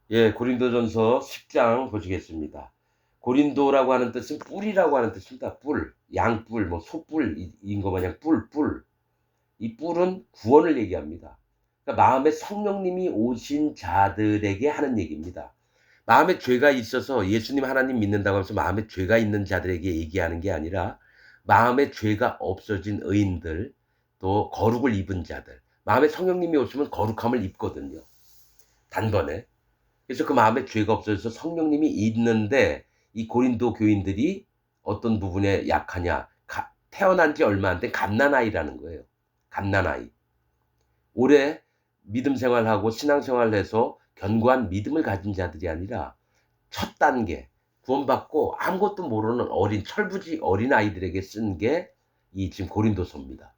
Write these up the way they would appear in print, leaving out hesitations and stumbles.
예, 고린도전서 10장 보시겠습니다. 고린도라고 하는 뜻은 뿔이라고 하는 뜻입니다. 뿔, 양뿔, 뭐 소뿔인 거 마냥 뿔. 이 뿔은 구원을 얘기합니다. 그러니까 마음에 성령님이 오신 자들에게 하는 얘기입니다. 마음에 죄가 있어서 예수님 하나님 믿는다고 해서 마음에 죄가 있는 자들에게 얘기하는 게 아니라 마음에 죄가 없어진 의인들, 또 거룩을 입은 자들, 마음에 성령님이 오시면 거룩함을 입거든요. 단번에. 그래서 그 마음에 죄가 없어져서 성령님이 있는데 이 고린도 교인들이 어떤 부분에 약하냐? 태어난 지 얼마 안 된 갓난아이라는 거예요. 갓난아이. 오래 믿음 생활하고 신앙 생활해서 견고한 믿음을 가진 자들이 아니라 첫 단계 구원받고 아무것도 모르는 철부지 어린 아이들에게 쓴 게 이 지금 고린도서입니다.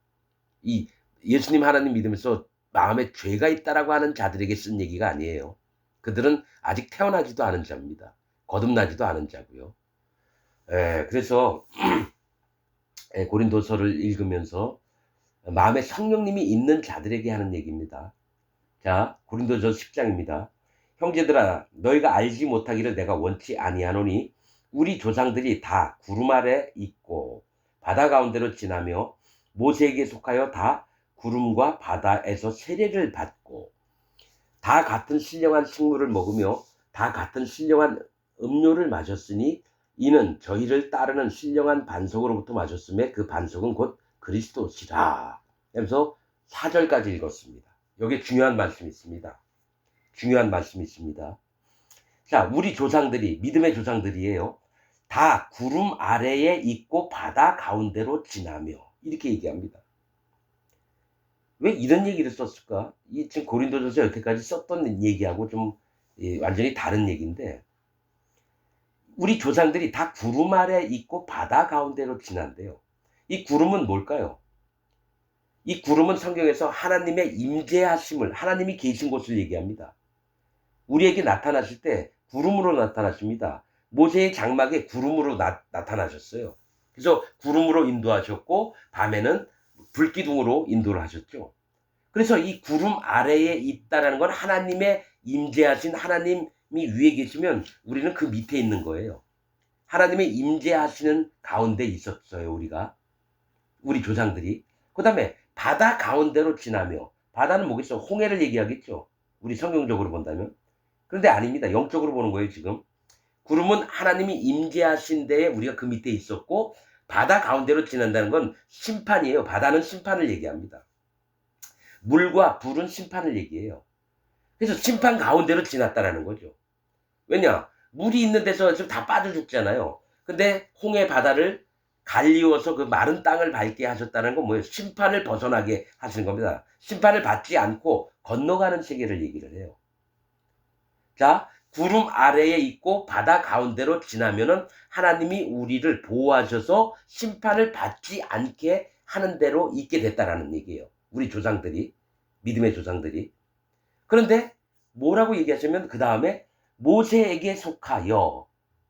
이 예수님 하나님 믿으면서 마음에 죄가 있다라고 하는 자들에게 쓴 얘기가 아니에요. 그들은 아직 태어나지도 않은 자입니다. 거듭나지도 않은 자고요. 그래서 고린도서를 읽으면서 마음에 성령님이 있는 자들에게 하는 얘기입니다. 자, 고린도전 10장입니다. 형제들아, 너희가 알지 못하기를 내가 원치 아니하노니 우리 조상들이 다 구름 아래 있고 바다 가운데로 지나며 모세에게 속하여 다 구름과 바다에서 세례를 받고 다 같은 신령한 식물을 먹으며 다 같은 신령한 음료를 마셨으니 이는 저희를 따르는 신령한 반석으로부터 마셨음에 그 반석은 곧 그리스도시라. 하면서 4절까지 읽었습니다. 여기에 중요한 말씀이 있습니다. 중요한 말씀이 있습니다. 자, 우리 조상들이, 믿음의 조상들이에요. 다 구름 아래에 있고 바다 가운데로 지나며 이렇게 얘기합니다. 왜 이런 얘기를 썼을까? 이 지금 고린도전서 여태까지 썼던 얘기하고 좀 완전히 다른 얘기인데 우리 조상들이 다 구름 아래 있고 바다 가운데로 지난대요. 이 구름은 뭘까요? 이 구름은 성경에서 하나님의 임재하심을 하나님이 계신 곳을 얘기합니다. 우리에게 나타나실 때 구름으로 나타나십니다. 모세의 장막에 구름으로 나타나셨어요. 그래서 구름으로 인도하셨고 밤에는 불기둥으로 인도를 하셨죠. 그래서 이 구름 아래에 있다라는 건 하나님의 임재하신 하나님이 위에 계시면 우리는 그 밑에 있는 거예요. 하나님의 임재하시는 가운데 있었어요, 우리 조상들이. 그 다음에 바다 가운데로 지나며 바다는 뭐겠어? 홍해를 얘기하겠죠. 우리 성경적으로 본다면. 그런데 아닙니다. 영적으로 보는 거예요, 지금. 구름은 하나님이 임재하신 데에 우리가 그 밑에 있었고 바다 가운데로 지난다는 건 심판이에요. 바다는 심판을 얘기합니다. 물과 불은 심판을 얘기해요. 그래서 심판 가운데로 지났다라는 거죠. 왜냐? 물이 있는 데서 지금 다 빠져 죽잖아요. 근데 홍해 바다를 갈리워서 그 마른 땅을 밟게 하셨다는 건 뭐예요? 심판을 벗어나게 하신 겁니다. 심판을 받지 않고 건너가는 세계를 얘기를 해요. 자, 구름 아래에 있고 바다 가운데로 지나면은 하나님이 우리를 보호하셔서 심판을 받지 않게 하는 대로 있게 됐다라는 얘기예요. 우리 조상들이, 믿음의 조상들이. 그런데 뭐라고 얘기하시면 그 다음에 모세에게 속하여.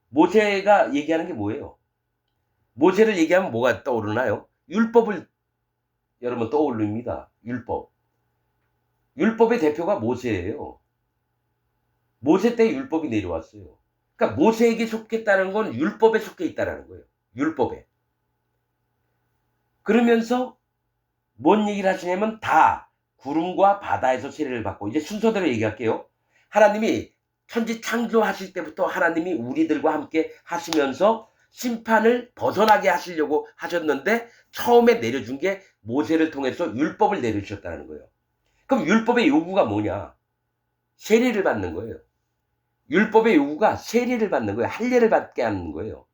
모세가 얘기하는 게 뭐예요? 모세를 얘기하면 뭐가 떠오르나요? 율법을 여러분 떠올립니다. 율법. 율법의 대표가 모세예요. 모세 때 율법이 내려왔어요. 그러니까 모세에게 속했다는 건 율법에 속해 있다는 거예요. 율법에. 그러면서 뭔 얘기를 하시냐면 다 구름과 바다에서 세례를 받고 이제 순서대로 얘기할게요. 하나님이 천지 창조하실 때부터 하나님이 우리들과 함께 하시면서 심판을 벗어나게 하시려고 하셨는데 처음에 내려준 게 모세를 통해서 율법을 내려주셨다는 거예요. 그럼 율법의 요구가 뭐냐? 세례를 받는 거예요. 율법의 요구가 세례를 받는 거예요. 할례를 받게 하는 거예요.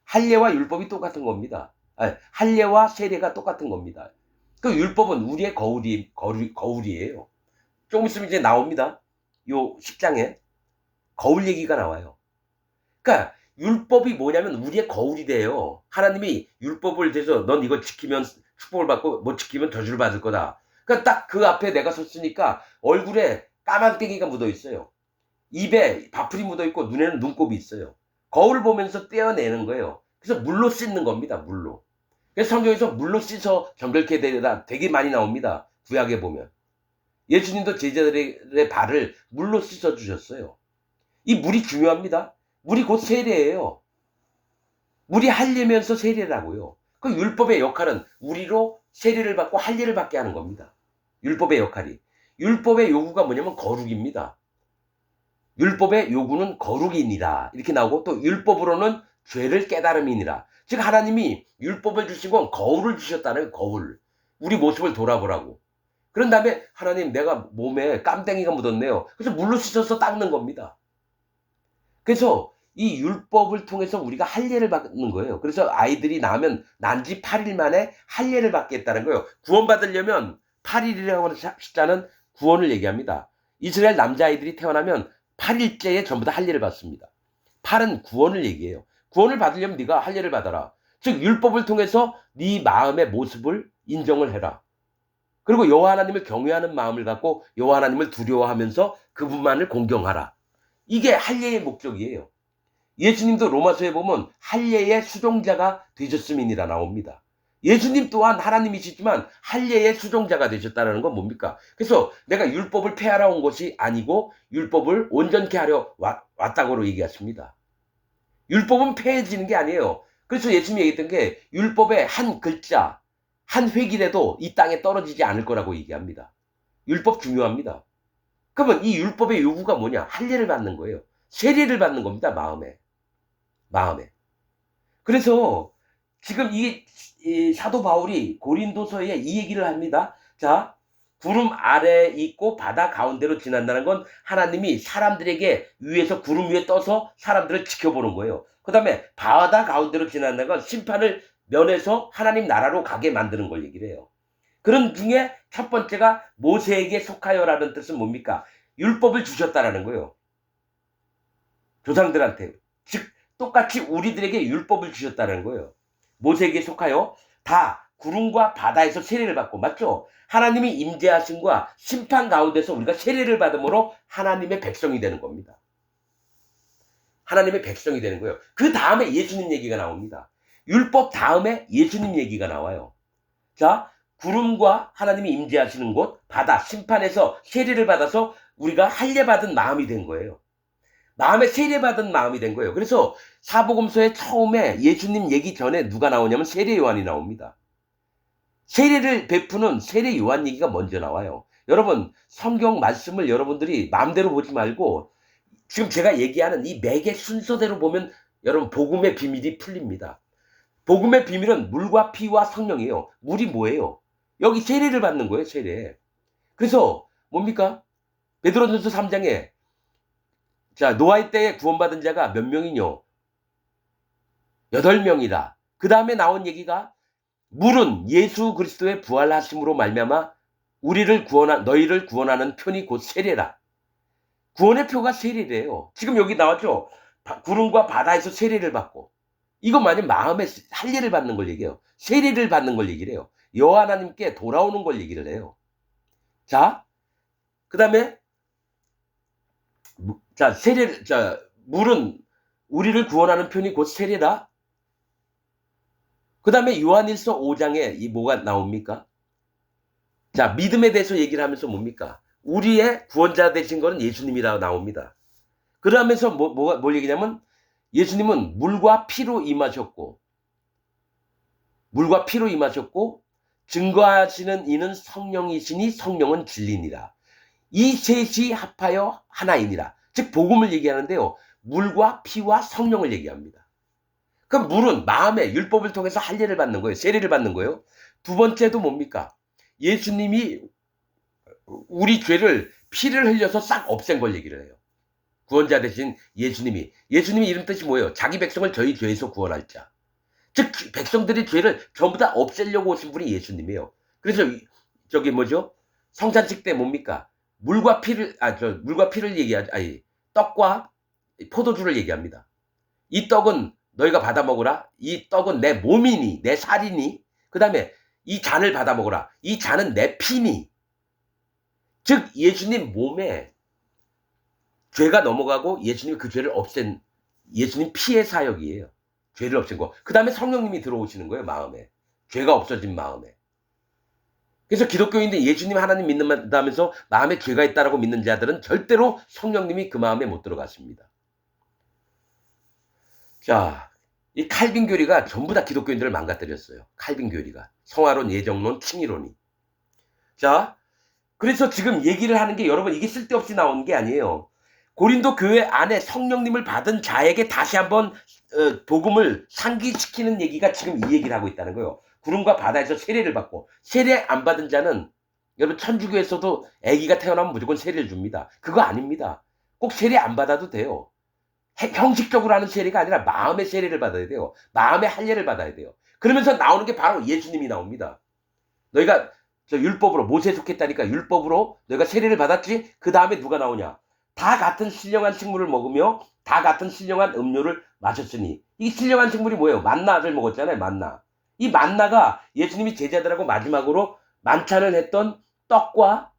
할례와 율법이 똑같은 겁니다. 할례와 세례가 똑같은 겁니다. 그 율법은 우리의 거울이에요. 조금 있으면 이제 나옵니다. 요 10장에 거울 얘기가 나와요. 그러니까 율법이 뭐냐면 우리의 거울이 돼요. 하나님이 율법을 대서 넌 이거 지키면 축복을 받고 못 지키면 저주를 받을 거다. 그러니까 딱 그 앞에 내가 섰으니까 얼굴에 까만떼기가 묻어 있어요. 입에 밥풀이 묻어 있고 눈에는 눈곱이 있어요. 거울 보면서 떼어내는 거예요. 그래서 물로 씻는 겁니다. 물로. 그래서 성경에서 물로 씻어 정결케 되리라 되게 많이 나옵니다. 구약에 보면. 예수님도 제자들의 발을 물로 씻어 주셨어요. 이 물이 중요합니다. 물이 곧 세례예요. 물이 할례면서 세례라고요. 그 율법의 역할은 우리로 세례를 받고 할례를 받게 하는 겁니다. 율법의 역할이. 율법의 요구가 뭐냐면 거룩입니다. 율법의 요구는 거룩이니라 이렇게 나오고, 또 율법으로는 죄를 깨달음이니라. 즉 하나님이 율법을 주신 건 거울을 주셨다는 거울. 우리 모습을 돌아보라고. 그런 다음에 하나님 내가 몸에 깜댕이가 묻었네요. 그래서 물로 씻어서 닦는 겁니다. 그래서 이 율법을 통해서 우리가 할례를 받는 거예요. 그래서 아이들이 낳으면 난 지 8일 만에 할례를 받겠다는 거예요. 구원받으려면 8일이라고 하는 숫자는 구원을 얘기합니다. 이스라엘 남자아이들이 태어나면 8일째에 전부 다 할례를 받습니다. 8은 구원을 얘기해요. 구원을 받으려면 네가 할례를 받아라. 즉 율법을 통해서 네 마음의 모습을 인정을 해라. 그리고 여호와 하나님을 경외하는 마음을 갖고 여호와 하나님을 두려워하면서 그분만을 공경하라. 이게 할례의 목적이에요. 예수님도 로마서에 보면 할례의 수종자가 되셨음이니라 나옵니다. 예수님 또한 하나님이시지만 할례의 수종자가 되셨다는 건 뭡니까? 그래서 내가 율법을 폐하러 온 것이 아니고 율법을 온전케 하려 왔다고 얘기했습니다. 율법은 폐해지는 게 아니에요. 그래서 예수님이 얘기했던 게 율법의 한 글자, 한 획이라도 이 땅에 떨어지지 않을 거라고 얘기합니다. 율법 중요합니다. 그러면 이 율법의 요구가 뭐냐? 할례를 받는 거예요. 세례를 받는 겁니다. 마음에. 그래서 지금 이 사도 바울이 고린도서에 이 얘기를 합니다. 자, 구름 아래에 있고 바다 가운데로 지난다는 건 하나님이 사람들에게 위에서 구름 위에 떠서 사람들을 지켜보는 거예요. 그 다음에 바다 가운데로 지난다는 건 심판을 면해서 하나님 나라로 가게 만드는 걸 얘기를 해요. 그런 중에 첫 번째가 모세에게 속하여라는 뜻은 뭡니까? 율법을 주셨다라는 거예요. 조상들한테. 즉 똑같이 우리들에게 율법을 주셨다는 거예요. 모세에게 속하여 다 구름과 바다에서 세례를 받고, 맞죠? 하나님이 임재하심과 심판 가운데서 우리가 세례를 받음으로 하나님의 백성이 되는 겁니다. 하나님의 백성이 되는 거예요. 그 다음에 예수님 얘기가 나옵니다. 율법 다음에 예수님 얘기가 나와요. 자, 구름과 하나님이 임재하시는 곳, 바다, 심판에서 세례를 받아서 우리가 할례받은 마음이 된 거예요. 마음에 세례받은 마음이 된 거예요. 그래서 사복음서에 처음에 예수님 얘기 전에 누가 나오냐면 세례 요한이 나옵니다. 세례를 베푸는 세례 요한 얘기가 먼저 나와요. 여러분, 성경 말씀을 여러분들이 마음대로 보지 말고 지금 제가 얘기하는 이 맥의 순서대로 보면 여러분 복음의 비밀이 풀립니다. 복음의 비밀은 물과 피와 성령이에요. 물이 뭐예요? 여기 세례를 받는 거예요. 세례. 그래서 뭡니까? 베드로전서 3장에 자, 노아의 때에 구원받은 자가 몇 명이뇨? 8명이다. 그 다음에 나온 얘기가 물은 예수 그리스도의 부활하심으로 말미암아 너희를 구원하는 편이 곧 세례라. 구원의 표가 세례래요. 지금 여기 나왔죠? 구름과 바다에서 세례를 받고. 이거 만약 마음에 할례를 받는 걸 얘기해요. 세례를 받는 걸 얘기를 해요. 여호와 하나님께 돌아오는 걸 얘기를 해요. 자, 그 다음에 물은 우리를 구원하는 편이 곧 세례다. 그 다음에 요한일서 5장에 이 뭐가 나옵니까? 자, 믿음에 대해서 얘기를 하면서 뭡니까? 우리의 구원자 되신 거는 예수님이라고 나옵니다. 그러면서 뭘 얘기냐면 예수님은 물과 피로 임하셨고 증거하시는 이는 성령이시니 성령은 진리니라. 이 셋이 합하여 하나이니라. 즉 복음을 얘기하는데요. 물과 피와 성령을 얘기합니다. 그럼 물은 마음의 율법을 통해서 할례를 받는 거예요. 세례를 받는 거예요. 두 번째도 뭡니까? 예수님이 우리 죄를 피를 흘려서 싹 없앤 걸 얘기를 해요. 구원자 되신 예수님이 이름 뜻이 뭐예요? 자기 백성을 저희 죄에서 구원할 자. 즉 백성들의 죄를 전부 다 없애려고 오신 분이 예수님이에요. 그래서 저기 뭐죠? 성찬식 때 뭡니까? 물과 피를 얘기하죠. 떡과 포도주를 얘기합니다. 이 떡은 너희가 받아 먹으라. 이 떡은 내 몸이니, 내 살이니. 그 다음에 이 잔을 받아 먹으라. 이 잔은 내 피니. 즉 예수님 몸에 죄가 넘어가고 예수님이 그 죄를 없앤 예수님 피의 사역이에요. 죄를 없앤 거. 그 다음에 성령님이 들어오시는 거예요. 마음에. 죄가 없어진 마음에. 그래서 기독교인들 예수님 하나님 믿는다면서 마음에 죄가 있다라고 믿는 자들은 절대로 성령님이 그 마음에 못 들어갔습니다. 자, 이 칼빈 교리가 전부 다 기독교인들을 망가뜨렸어요. 칼빈 교리가. 성화론, 예정론, 칭의론이. 자, 그래서 지금 얘기를 하는 게 여러분 이게 쓸데없이 나오는 게 아니에요. 고린도 교회 안에 성령님을 받은 자에게 다시 한번 복음을 상기시키는 얘기가 지금 이 얘기를 하고 있다는 거예요. 구름과 바다에서 세례를 받고 세례 안 받은 자는 여러분 천주교에서도 아기가 태어나면 무조건 세례를 줍니다. 그거 아닙니다. 꼭 세례 안 받아도 돼요. 형식적으로 하는 세례가 아니라 마음의 세례를 받아야 돼요. 마음의 할례를 받아야 돼요. 그러면서 나오는 게 바로 예수님이 나옵니다. 너희가 저 율법으로 모세에 속했다니까 율법으로 너희가 세례를 받았지? 그 다음에 누가 나오냐? 다 같은 신령한 식물을 먹으며 다 같은 신령한 음료를 마셨으니 이 신령한 식물이 뭐예요? 만나를 먹었잖아요. 만나. 이 만나가 예수님이 제자들하고 마지막으로 만찬을 했던 떡과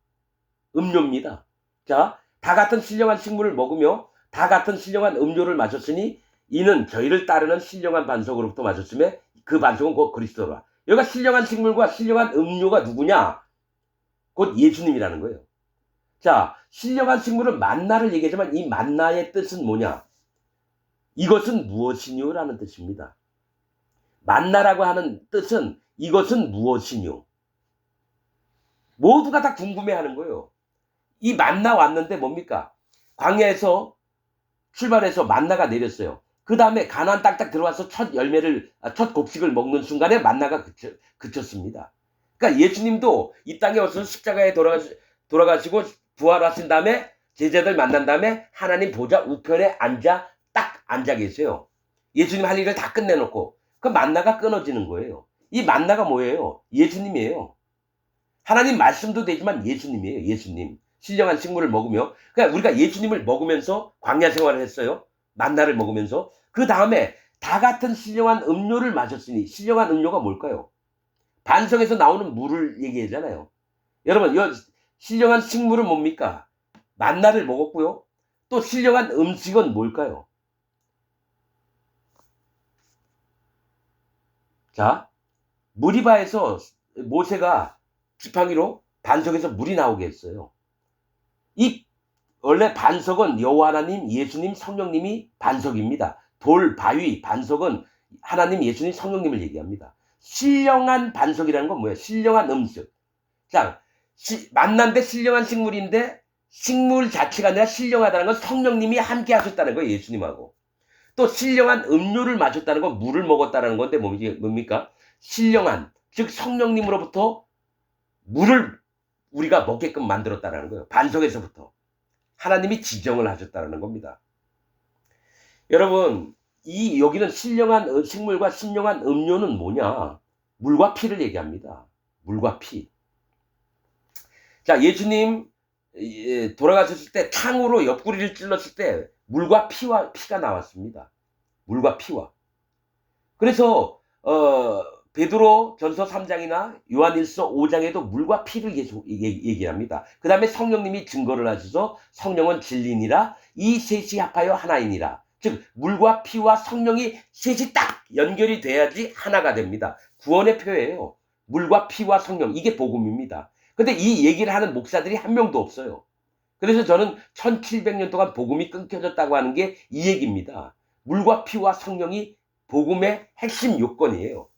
음료입니다. 자, 다 같은 신령한 식물을 먹으며 다 같은 신령한 음료를 마셨으니 이는 저희를 따르는 신령한 반석으로부터 마셨음에 그 반석은 곧 그리스도라. 여기가 신령한 식물과 신령한 음료가 누구냐? 곧 예수님이라는 거예요. 자, 신령한 식물은 만나를 얘기하지만 이 만나의 뜻은 뭐냐? 이것은 무엇이뇨? 라는 뜻입니다. 만나라고 하는 뜻은 이것은 무엇이뇨? 모두가 다 궁금해하는 거예요. 이 만나 왔는데 뭡니까? 광야에서 출발해서 만나가 내렸어요. 그 다음에 가나안 땅 딱 들어와서 첫 곡식을 먹는 순간에 만나가 그쳤습니다. 그러니까 예수님도 이 땅에 와서 십자가에 돌아가시고 부활하신 다음에 제자들 만난 다음에 하나님 보좌 우편에 딱 앉아 계세요. 예수님 할 일을 다 끝내놓고 그 만나가 끊어지는 거예요. 이 만나가 뭐예요? 예수님이에요. 하나님 말씀도 되지만 예수님이에요. 예수님. 신령한 식물을 먹으며 그러니까 우리가 예수님을 먹으면서 광야 생활을 했어요. 만나를 먹으면서 그 다음에 다 같은 신령한 음료를 마셨으니 신령한 음료가 뭘까요? 반석에서 나오는 물을 얘기하잖아요. 여러분 이 신령한 식물은 뭡니까? 만나를 먹었고요. 또 신령한 음식은 뭘까요? 자, 무리바에서 모세가 지팡이로 반석에서 물이 나오게 했어요. 이 원래 반석은 여호와 하나님, 예수님, 성령님이 반석입니다. 돌, 바위, 반석은 하나님, 예수님, 성령님을 얘기합니다. 신령한 반석이라는 건 뭐예요? 신령한 음식. 자, 만난데 신령한 식물인데 식물 자체가 아니라 신령하다는 건 성령님이 함께 하셨다는 거예요. 예수님하고. 또 신령한 음료를 마셨다는 건 물을 먹었다는 건데 뭡니까? 신령한, 즉 성령님으로부터 물을 우리가 먹게끔 만들었다는 거예요. 반석에서부터. 하나님이 지정을 하셨다는 겁니다. 여러분, 여기는 신령한 식물과 신령한 음료는 뭐냐? 물과 피를 얘기합니다. 물과 피. 자, 예수님 돌아가셨을 때 탕으로 옆구리를 찔렀을 때 물과 피가 나왔습니다. 물과 피와. 그래서 베드로 전서 3장이나 요한일서 5장에도 물과 피를 계속 얘기합니다. 그 다음에 성령님이 증거를 하셔서 성령은 진리니라 이 셋이 합하여 하나이니라. 즉 물과 피와 성령이 셋이 딱 연결이 돼야지 하나가 됩니다. 구원의 표예요. 물과 피와 성령, 이게 복음입니다. 근데 이 얘기를 하는 목사들이 한 명도 없어요. 그래서 저는 1700년 동안 복음이 끊겨졌다고 하는 게 이 얘기입니다. 물과 피와 성령이 복음의 핵심 요건이에요.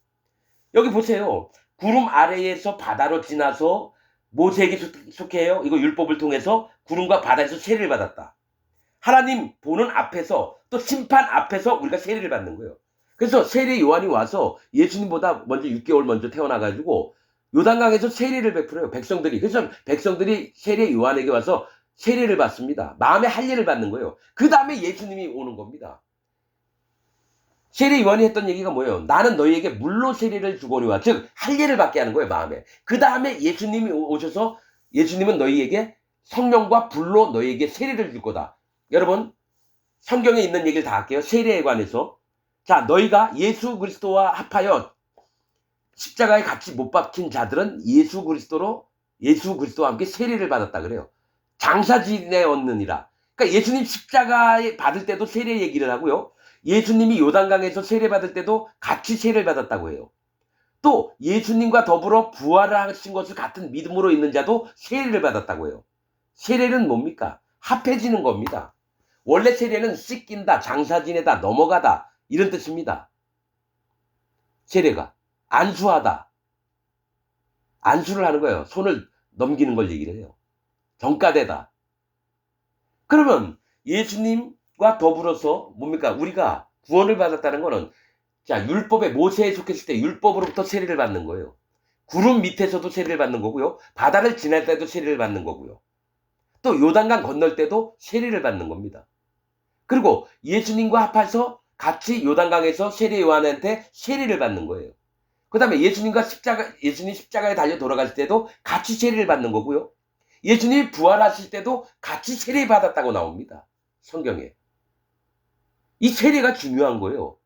여기 보세요. 구름 아래에서 바다로 지나서 모세에게 속해요. 이거 율법을 통해서 구름과 바다에서 세례를 받았다. 하나님 보는 앞에서 또 심판 앞에서 우리가 세례를 받는 거예요. 그래서 세례 요한이 와서 예수님보다 먼저 6개월 먼저 태어나가지고 요단강에서 세례를 베풀어요. 백성들이. 그래서 백성들이 세례 요한에게 와서 세례를 받습니다. 마음의 할례를 받는 거예요. 그 다음에 예수님이 오는 겁니다. 세례 요한이 했던 얘기가 뭐예요? 나는 너희에게 물로 세례를 주거니와, 즉 할례를 받게 하는 거예요. 마음에. 그 다음에 예수님이 오셔서 예수님은 너희에게 성령과 불로 너희에게 세례를 줄 거다. 여러분 성경에 있는 얘기를 다 할게요. 세례에 관해서. 자, 너희가 예수 그리스도와 합하여 십자가에 같이 못 박힌 자들은 예수 그리스도와 함께 세례를 받았다 그래요. 장사진에 얻느니라. 그러니까 예수님 십자가에 받을 때도 세례 얘기를 하고요. 예수님이 요단강에서 세례 받을 때도 같이 세례를 받았다고 해요. 또 예수님과 더불어 부활을 하신 것을 같은 믿음으로 있는 자도 세례를 받았다고 해요. 세례는 뭡니까? 합해지는 겁니다. 원래 세례는 씻긴다, 장사 지내다, 넘어가다, 이런 뜻입니다. 세례가 안수하다. 안수를 하는 거예요. 손을 넘기는 걸 얘기를 해요. 정가되다. 그러면 예수님과 더불어서 뭡니까? 우리가 구원을 받았다는 거는 자, 율법에 모세에 속했을 때 율법으로부터 세례를 받는 거예요. 구름 밑에서도 세례를 받는 거고요. 바다를 지날 때도 세례를 받는 거고요. 또 요단강 건널 때도 세례를 받는 겁니다. 그리고 예수님과 합해서 같이 요단강에서 세례 요한한테 세례를 받는 거예요. 그 다음에 예수님 십자가에 달려 돌아갈 때도 같이 세례를 받는 거고요. 예수님이 부활하실 때도 같이 세례 받았다고 나옵니다. 성경에. 이 세례가 중요한 거예요.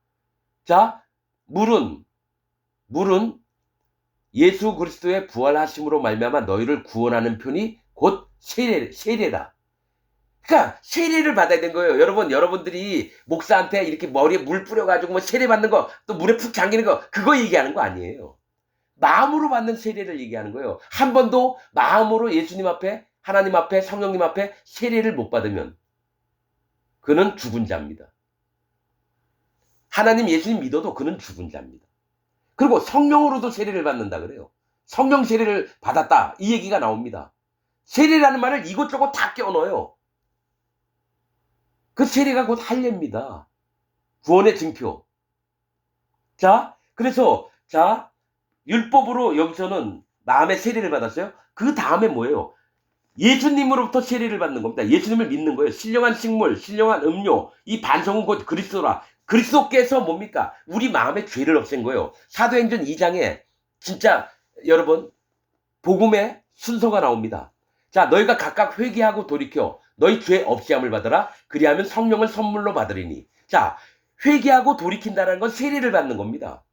자, 물은 예수 그리스도의 부활하심으로 말미암아 너희를 구원하는 편이 곧 세례다. 그러니까 세례를 받아야 되는 거예요. 여러분들이 목사한테 이렇게 머리에 물 뿌려가지고 뭐 세례 받는 거, 또 물에 푹 잠기는 거, 그거 얘기하는 거 아니에요. 마음으로 받는 세례를 얘기하는 거예요. 한 번도 마음으로 예수님 앞에, 하나님 앞에, 성령님 앞에 세례를 못 받으면 그는 죽은 자입니다. 하나님 예수님 믿어도 그는 죽은 자입니다. 그리고 성령으로도 세례를 받는다 그래요. 성령 세례를 받았다 이 얘기가 나옵니다. 세례라는 말을 이것저것 다 껴넣어요. 그 세례가 곧 할례입니다. 구원의 증표. 자, 그래서 율법으로 여기서는 마음의 세례를 받았어요. 그 다음에 뭐예요? 예수님으로부터 세례를 받는 겁니다. 예수님을 믿는 거예요. 신령한 식물, 신령한 음료, 이 반성은 곧 그리스도라. 그리스도께서 뭡니까? 우리 마음의 죄를 없앤 거예요. 사도행전 2장에 진짜 여러분 복음의 순서가 나옵니다. 자, 너희가 각각 회개하고 돌이켜 너희 죄 없이함을 받으라. 그리하면 성령을 선물로 받으리니. 자, 회개하고 돌이킨다는 건 세례를 받는 겁니다.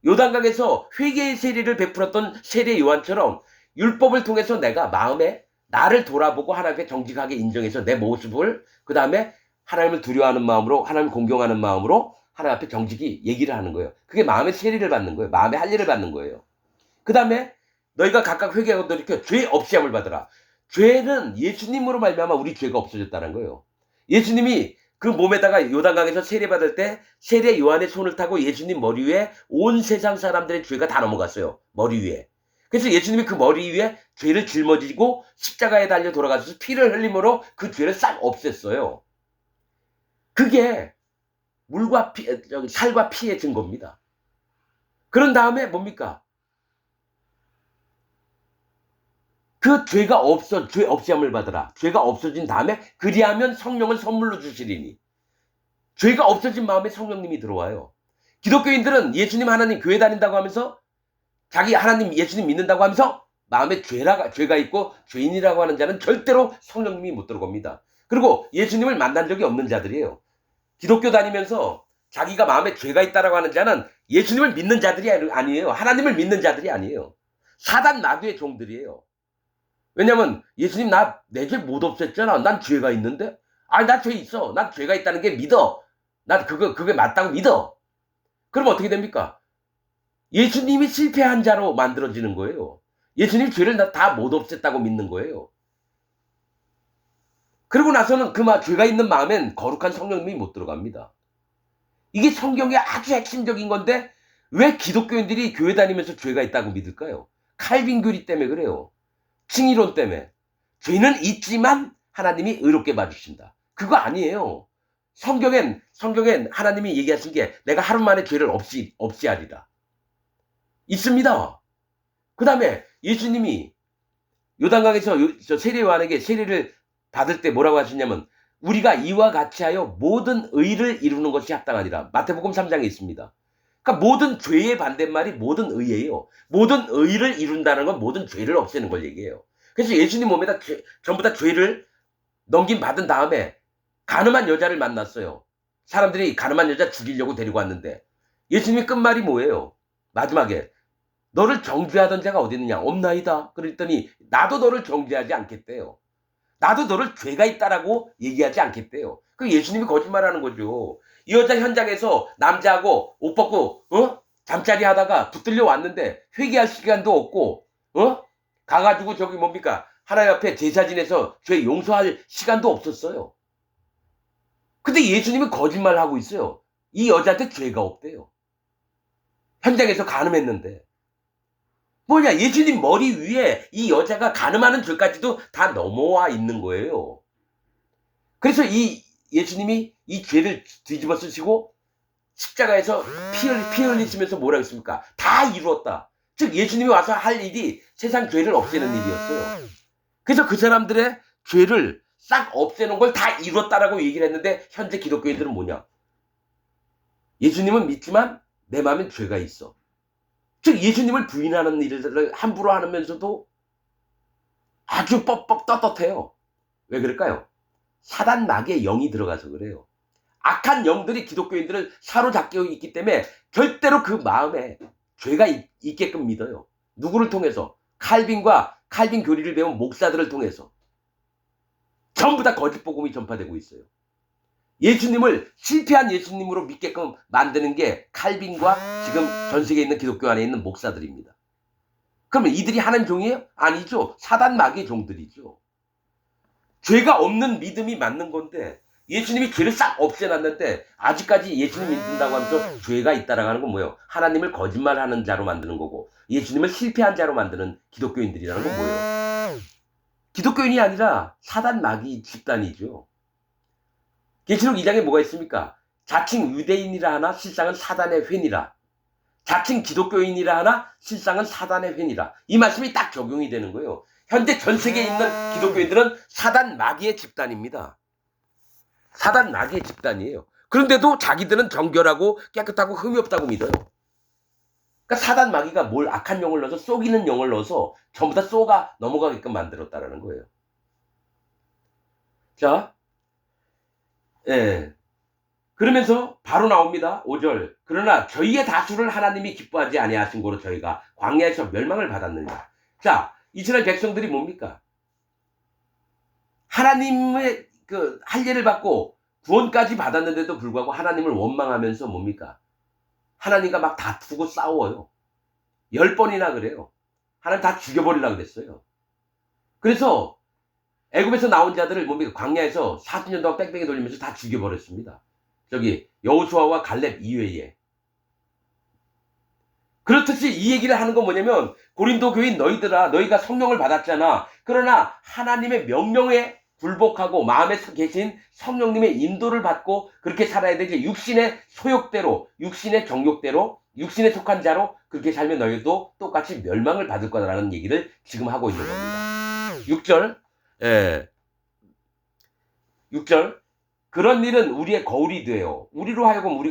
요단강에서 회개의 세례를 베풀었던 세례 요한처럼 율법을 통해서 내가 마음에 나를 돌아보고 하나님께 정직하게 인정해서 내 모습을 그 다음에 하나님을 두려워하는 마음으로 하나님을 공경하는 마음으로 하나님 앞에 정직히 얘기를 하는 거예요. 그게 마음의 세례를 받는 거예요. 마음의 할례를 받는 거예요. 그 다음에 너희가 각각 회개하고 돌이켜 죄 없이함을 받으라. 죄는 예수님으로 말미암아 우리 죄가 없어졌다는 거예요. 예수님이 그 몸에다가 요단강에서 세례받을 때 세례 요한의 손을 타고 예수님 머리 위에 온 세상 사람들의 죄가 다 넘어갔어요. 머리 위에. 그래서 예수님이 그 머리 위에 죄를 짊어지고 십자가에 달려 돌아가셔서 피를 흘림으로 그 죄를 싹 없앴어요. 그게 물과 살과 피의 증거입니다. 그런 다음에 뭡니까? 그 죄가 죄 없이함을 받으라. 죄가 없어진 다음에 그리하면 성령을 선물로 주시리니. 죄가 없어진 마음에 성령님이 들어와요. 기독교인들은 예수님 하나님 교회 다닌다고 하면서 자기 하나님 예수님 믿는다고 하면서 마음에 죄가 있고 죄인이라고 하는 자는 절대로 성령님이 못 들어갑니다. 그리고 예수님을 만난 적이 없는 자들이에요. 기독교 다니면서 자기가 마음에 죄가 있다라고 하는 자는 예수님을 믿는 자들이 아니에요. 하나님을 믿는 자들이 아니에요. 사단 마귀의 종들이에요. 왜냐면 예수님 내 죄 못 없앴잖아. 난 죄가 있는데? 아니 나 죄 있어. 난 죄가 있다는 게 믿어. 난 그게 맞다고 믿어. 그럼 어떻게 됩니까? 예수님이 실패한 자로 만들어지는 거예요. 예수님 죄를 다 못 없앴다고 믿는 거예요. 그러고 나서는 죄가 있는 마음엔 거룩한 성령님이 못 들어갑니다. 이게 성경의 아주 핵심적인 건데 왜 기독교인들이 교회 다니면서 죄가 있다고 믿을까요? 칼빈 교리 때문에 그래요. 칭의론 때문에. 죄는 있지만 하나님이 의롭게 봐주신다. 그거 아니에요. 성경엔 하나님이 얘기하신 게 내가 하루 만에 죄를 없이하리라. 있습니다. 그 다음에 예수님이 요단강에서 세례 요한에게 세례를 받을 때 뭐라고 하셨냐면 우리가 이와 같이 하여 모든 의를 이루는 것이 합당하니라. 마태복음 3장에 있습니다. 그러니까 모든 죄의 반대말이 모든 의예요. 모든 의를 이룬다는 건 모든 죄를 없애는 걸 얘기해요. 그래서 예수님 몸에다 전부 다 죄를 넘김받은 다음에 가늠한 여자를 만났어요. 사람들이 가늠한 여자 죽이려고 데리고 왔는데 예수님의 끝말이 뭐예요? 마지막에 너를 정죄하던 자가 어디 있느냐? 없나이다. 그랬더니 나도 너를 정죄하지 않겠대요. 나도 너를 죄가 있다라고 얘기하지 않겠대요. 그 예수님이 거짓말하는 거죠. 이 여자 현장에서 남자하고 옷 벗고 잠자리 하다가 붙들려 왔는데 회개할 시간도 없고 가가지고 저기 뭡니까? 하나님 앞에 제사 지내서 죄 용서할 시간도 없었어요. 근데 예수님이 거짓말하고 있어요. 이 여자한테 죄가 없대요. 현장에서 간음했는데. 뭐냐, 예수님 머리 위에 이 여자가 간음하는 죄까지도 다 넘어와 있는 거예요. 그래서 이 예수님이 이 죄를 뒤집어 쓰시고 십자가에서 피 흘리시면서 뭐라고 했습니까? 다 이루었다. 즉 예수님이 와서 할 일이 세상 죄를 없애는 일이었어요. 그래서 그 사람들의 죄를 싹 없애는 걸 다 이뤘다라고 얘기를 했는데 현재 기독교인들은 뭐냐? 예수님은 믿지만 내 마음엔 죄가 있어. 즉 예수님을 부인하는 일을 함부로 하면서도 아주 떳떳해요. 왜 그럴까요? 사단 마귀의 영이 들어가서 그래요. 악한 영들이 기독교인들을 사로잡고 있기 때문에 절대로 그 마음에 죄가 있게끔 믿어요. 누구를 통해서? 칼빈과 칼빈 교리를 배운 목사들을 통해서. 전부 다 거짓 복음이 전파되고 있어요. 예수님을 실패한 예수님으로 믿게끔 만드는 게 칼빈과 지금 전 세계에 있는 기독교 안에 있는 목사들입니다. 그러면 이들이 하는 종이에요? 아니죠. 사단 마귀의 종들이죠. 죄가 없는 믿음이 맞는 건데 예수님이 죄를 싹 없애놨는데 아직까지 예수님 믿는다고 하면서 죄가 있다라고 하는 건 뭐예요? 하나님을 거짓말하는 자로 만드는 거고 예수님을 실패한 자로 만드는 기독교인들이라는 건 뭐예요? 기독교인이 아니라 사단 마귀 집단이죠. 계시록 2장에 뭐가 있습니까? 자칭 유대인이라 하나 실상은 사단의 회니라. 자칭 기독교인이라 하나 실상은 사단의 회니라. 이 말씀이 딱 적용이 되는 거예요. 현재 전 세계에 있는 기독교인들은 사단 마귀의 집단입니다. 사단 마귀의 집단이에요. 그런데도 자기들은 정결하고 깨끗하고 흠이 없다고 믿어요. 그러니까 사단 마귀가 뭘 악한 영을 넣어서 속이는 영을 넣어서 전부 다 쏘가 넘어가게끔 만들었다라는 거예요. 자, 예. 그러면서 바로 나옵니다. 5절. 그러나 저희의 다수를 하나님이 기뻐하지 아니하신 고로 저희가 광야에서 멸망을 받았느냐. 자, 이스라엘 백성들이 뭡니까? 하나님의 그 할례를 받고 구원까지 받았는데도 불구하고 하나님을 원망하면서 뭡니까? 하나님과 막 다투고 싸워요. 10번이나 그래요. 하나님 다 죽여버리려고 그랬어요. 그래서 애굽에서 나온 자들을 뭡니까? 광야에서 40년 동안 뺑뺑이 돌리면서 다 죽여버렸습니다. 저기 여호수아와 갈렙 이외에. 그렇듯이 이 얘기를 하는 건 뭐냐면 고린도 교인 너희들아 너희가 성령을 받았잖아. 그러나 하나님의 명령에 굴복하고 마음에 계신 성령님의 인도를 받고 그렇게 살아야 되지. 육신의 소욕대로 육신의 정욕대로 육신에 속한 자로 그렇게 살면 너희도 똑같이 멸망을 받을 거다라는 얘기를 지금 하고 있는 겁니다. 6절 예. 6절 그런 일은 우리의 거울이 되어 우리로 하여금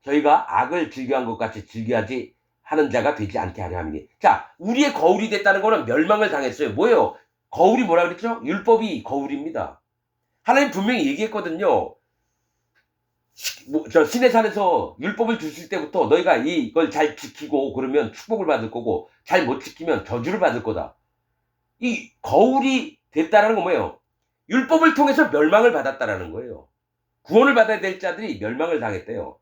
저희가 악을 즐겨한 것 같이 즐겨하지 하는 자가 되지 않게 하려 함이니. 자, 우리의 거울이 됐다는 거는 멸망을 당했어요. 뭐예요? 거울이 뭐라 그랬죠? 율법이 거울입니다. 하나님 분명히 얘기했거든요. 저 시내산에서 율법을 주실 때부터 너희가 이걸 잘 지키고 그러면 축복을 받을 거고 잘 못 지키면 저주를 받을 거다. 이 거울이 됐다는 건 뭐예요? 율법을 통해서 멸망을 받았다라는 거예요. 구원을 받아야 될 자들이 멸망을 당했대요.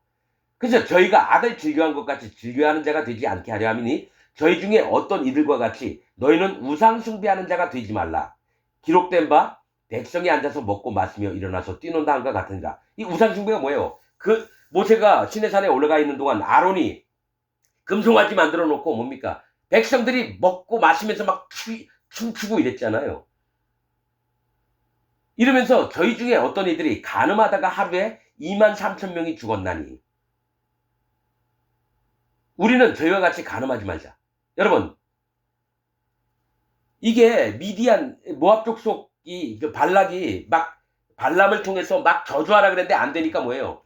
그래서 저희가 악을 즐겨한 것 같이 즐겨하는 자가 되지 않게 하려 함이니 저희 중에 어떤 이들과 같이 너희는 우상 숭배하는 자가 되지 말라. 기록된 바 백성이 앉아서 먹고 마시며 일어나서 뛰논다 함과 같으니라. 이 우상 숭배가 뭐예요? 그 모세가 시내산에 올라가 있는 동안 아론이 금송아지 만들어 놓고 뭡니까? 백성들이 먹고 마시면서 막 춤추고 이랬잖아요. 이러면서 저희 중에 어떤 이들이 간음하다가 하루에 23,000명이 죽었나니 우리는 저희와 같이 간음하지 말자. 여러분 이게 미디안 모압 족속이 발락이 막 발람을 통해서 막 저주하라 그랬는데 안 되니까 뭐예요?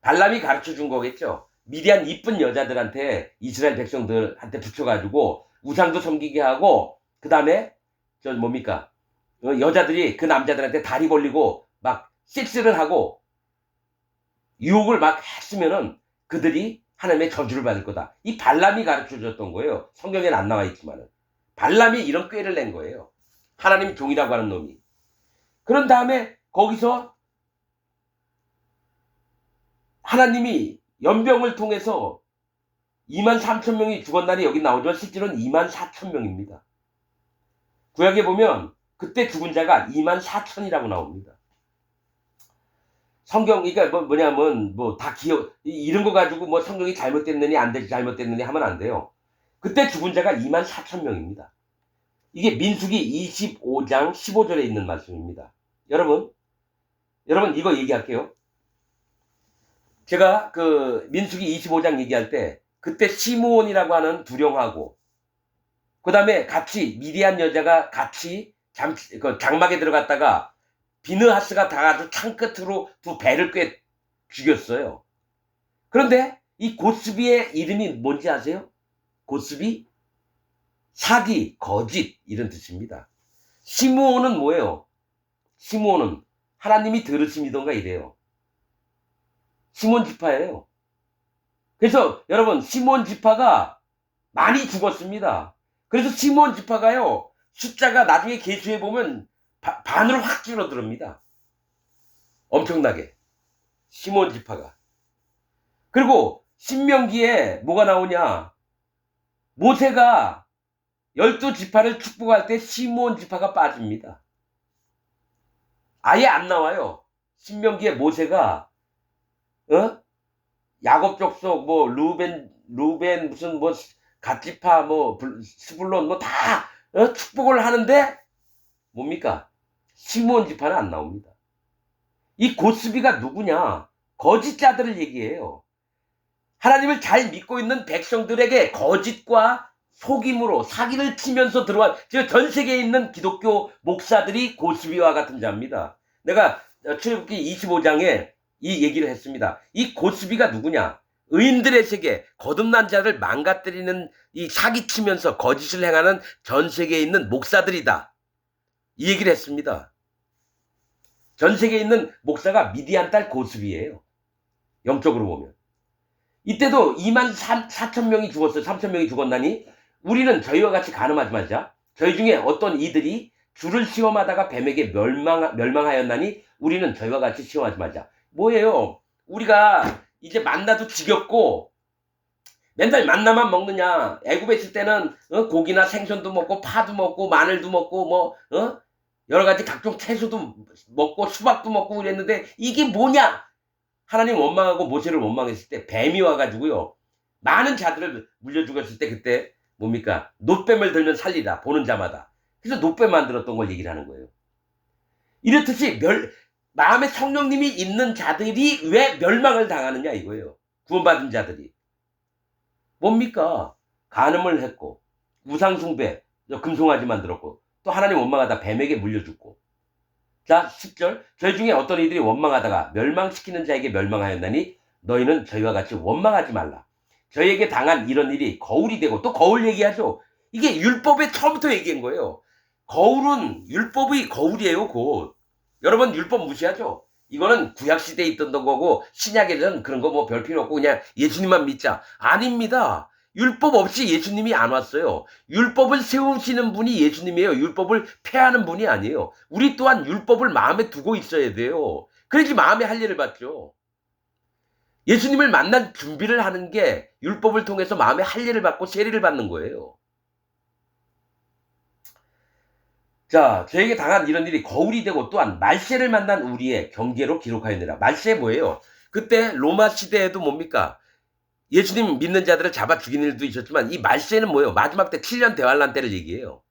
발람이 가르쳐 준 거겠죠. 미디안 이쁜 여자들한테 이스라엘 백성들한테 붙여가지고 우상도 섬기게 하고 그 다음에 저 뭡니까? 여자들이 그 남자들한테 다리 벌리고 막 섹스를 하고 유혹을 막 했으면은 그들이 하나님의 저주를 받을 거다. 이 발람이 가르쳐 줬던 거예요. 성경에는 안 나와 있지만은. 발람이 이런 꾀를 낸 거예요. 하나님 종이라고 하는 놈이. 그런 다음에 거기서 하나님이 연병을 통해서 23,000명이 죽었나니 여기 나오지만 실제로는 24,000명입니다. 구약에 보면 그때 죽은 자가 24,000이라고 나옵니다. 성경, 그러니까 뭐냐면, 다 이런 거 가지고 뭐 성경이 잘못됐느니 안 되지, 잘못됐느니 하면 안 돼요. 그때 죽은 자가 24,000명입니다. 이게 민수기 25장 15절에 있는 말씀입니다. 여러분 이거 얘기할게요. 제가 그 민수기 25장 얘기할 때, 그때 시므온이라고 하는 두령하고, 그 다음에 같이 미디안 여자가 같이 장막에 들어갔다가 비느하스가 다가서 창끝으로 두 배를 꿰 죽였어요. 그런데 이 고스비의 이름이 뭔지 아세요? 고스비? 사기, 거짓, 이런 뜻입니다. 시므온은 뭐예요? 시므온은 하나님이 들으심이던가 이래요. 시몬 지파예요. 그래서 여러분, 시몬 지파가 많이 죽었습니다. 그래서 시몬 지파가요, 숫자가 나중에 계수해 보면 반으로 확 줄어듭니다. 엄청나게. 시몬 지파가. 그리고 신명기에 뭐가 나오냐? 모세가 12지파를 축복할 때 시몬 지파가 빠집니다. 아예 안 나와요. 신명기에 모세가 야곱 족속, 루벤 무슨 갓지파, 스불론 다 축복을 하는데 뭡니까? 시므온 지파는 안 나옵니다. 이 고스비가 누구냐? 거짓자들을 얘기해요. 하나님을 잘 믿고 있는 백성들에게 거짓과 속임으로 사기를 치면서 들어와, 지금 전 세계에 있는 기독교 목사들이 고스비와 같은 자입니다. 내가 출애굽기 25장에 이 얘기를 했습니다. 이 고스비가 누구냐? 의인들의 세계, 거듭난 자를 망가뜨리는, 이 사기치면서 거짓을 행하는 전 세계에 있는 목사들이다. 이 얘기를 했습니다. 전 세계에 있는 목사가 미디안 딸 고스비예요. 영적으로 보면. 이때도 24,000명이 죽었어요. 3,000명이 죽었나니 우리는 저희와 같이 간음하지 말자. 저희 중에 어떤 이들이 주를 시험하다가 뱀에게 멸망하였나니 우리는 저희와 같이 시험하지 말자. 뭐예요? 우리가 이제 만나도 지겹고 맨날 만나만 먹느냐. 애굽에 있을 때는 고기나 생선도 먹고 파도 먹고 마늘도 먹고 여러 가지 각종 채소도 먹고 수박도 먹고 그랬는데 이게 뭐냐? 하나님 원망하고 모세를 원망했을 때 뱀이 와가지고요, 많은 자들을 물려 죽였을 때, 그때 뭡니까? 놋뱀을 들면 살리라, 보는 자마다. 그래서 놋뱀 만들었던 걸 얘기를 하는 거예요. 이렇듯이 마음에 성령님이 있는 자들이 왜 멸망을 당하느냐 이거예요. 구원받은 자들이. 뭡니까? 간음을 했고, 우상숭배, 금송아지 만들었고, 또 하나님 원망하다 뱀에게 물려 죽고. 자, 10절. 저희 중에 어떤 이들이 원망하다가 멸망시키는 자에게 멸망하였나니 너희는 저희와 같이 원망하지 말라. 저희에게 당한 이런 일이 거울이 되고, 또 거울 얘기하죠. 이게 율법에 처음부터 얘기한 거예요. 거울은 율법의 거울이에요, 곧. 여러분 율법 무시하죠? 이거는 구약시대에 있던 거고 신약에는 그런 거 별 필요 없고 그냥 예수님만 믿자. 아닙니다. 율법 없이 예수님이 안 왔어요. 율법을 세우시는 분이 예수님이에요. 율법을 폐하는 분이 아니에요. 우리 또한 율법을 마음에 두고 있어야 돼요. 그래야지 마음에 할례를 받죠. 예수님을 만난 준비를 하는 게 율법을 통해서 마음에 할례를 받고 세례를 받는 거예요. 자, 저에게 당한 이런 일이 거울이 되고 또한 말세를 만난 우리의 경계로 기록하였느라. 말세 뭐예요? 그때 로마 시대에도 뭡니까? 예수님 믿는 자들을 잡아 죽이는 일도 있었지만 이 말세는 뭐예요? 마지막 때 7년 대환란 때를 얘기해요.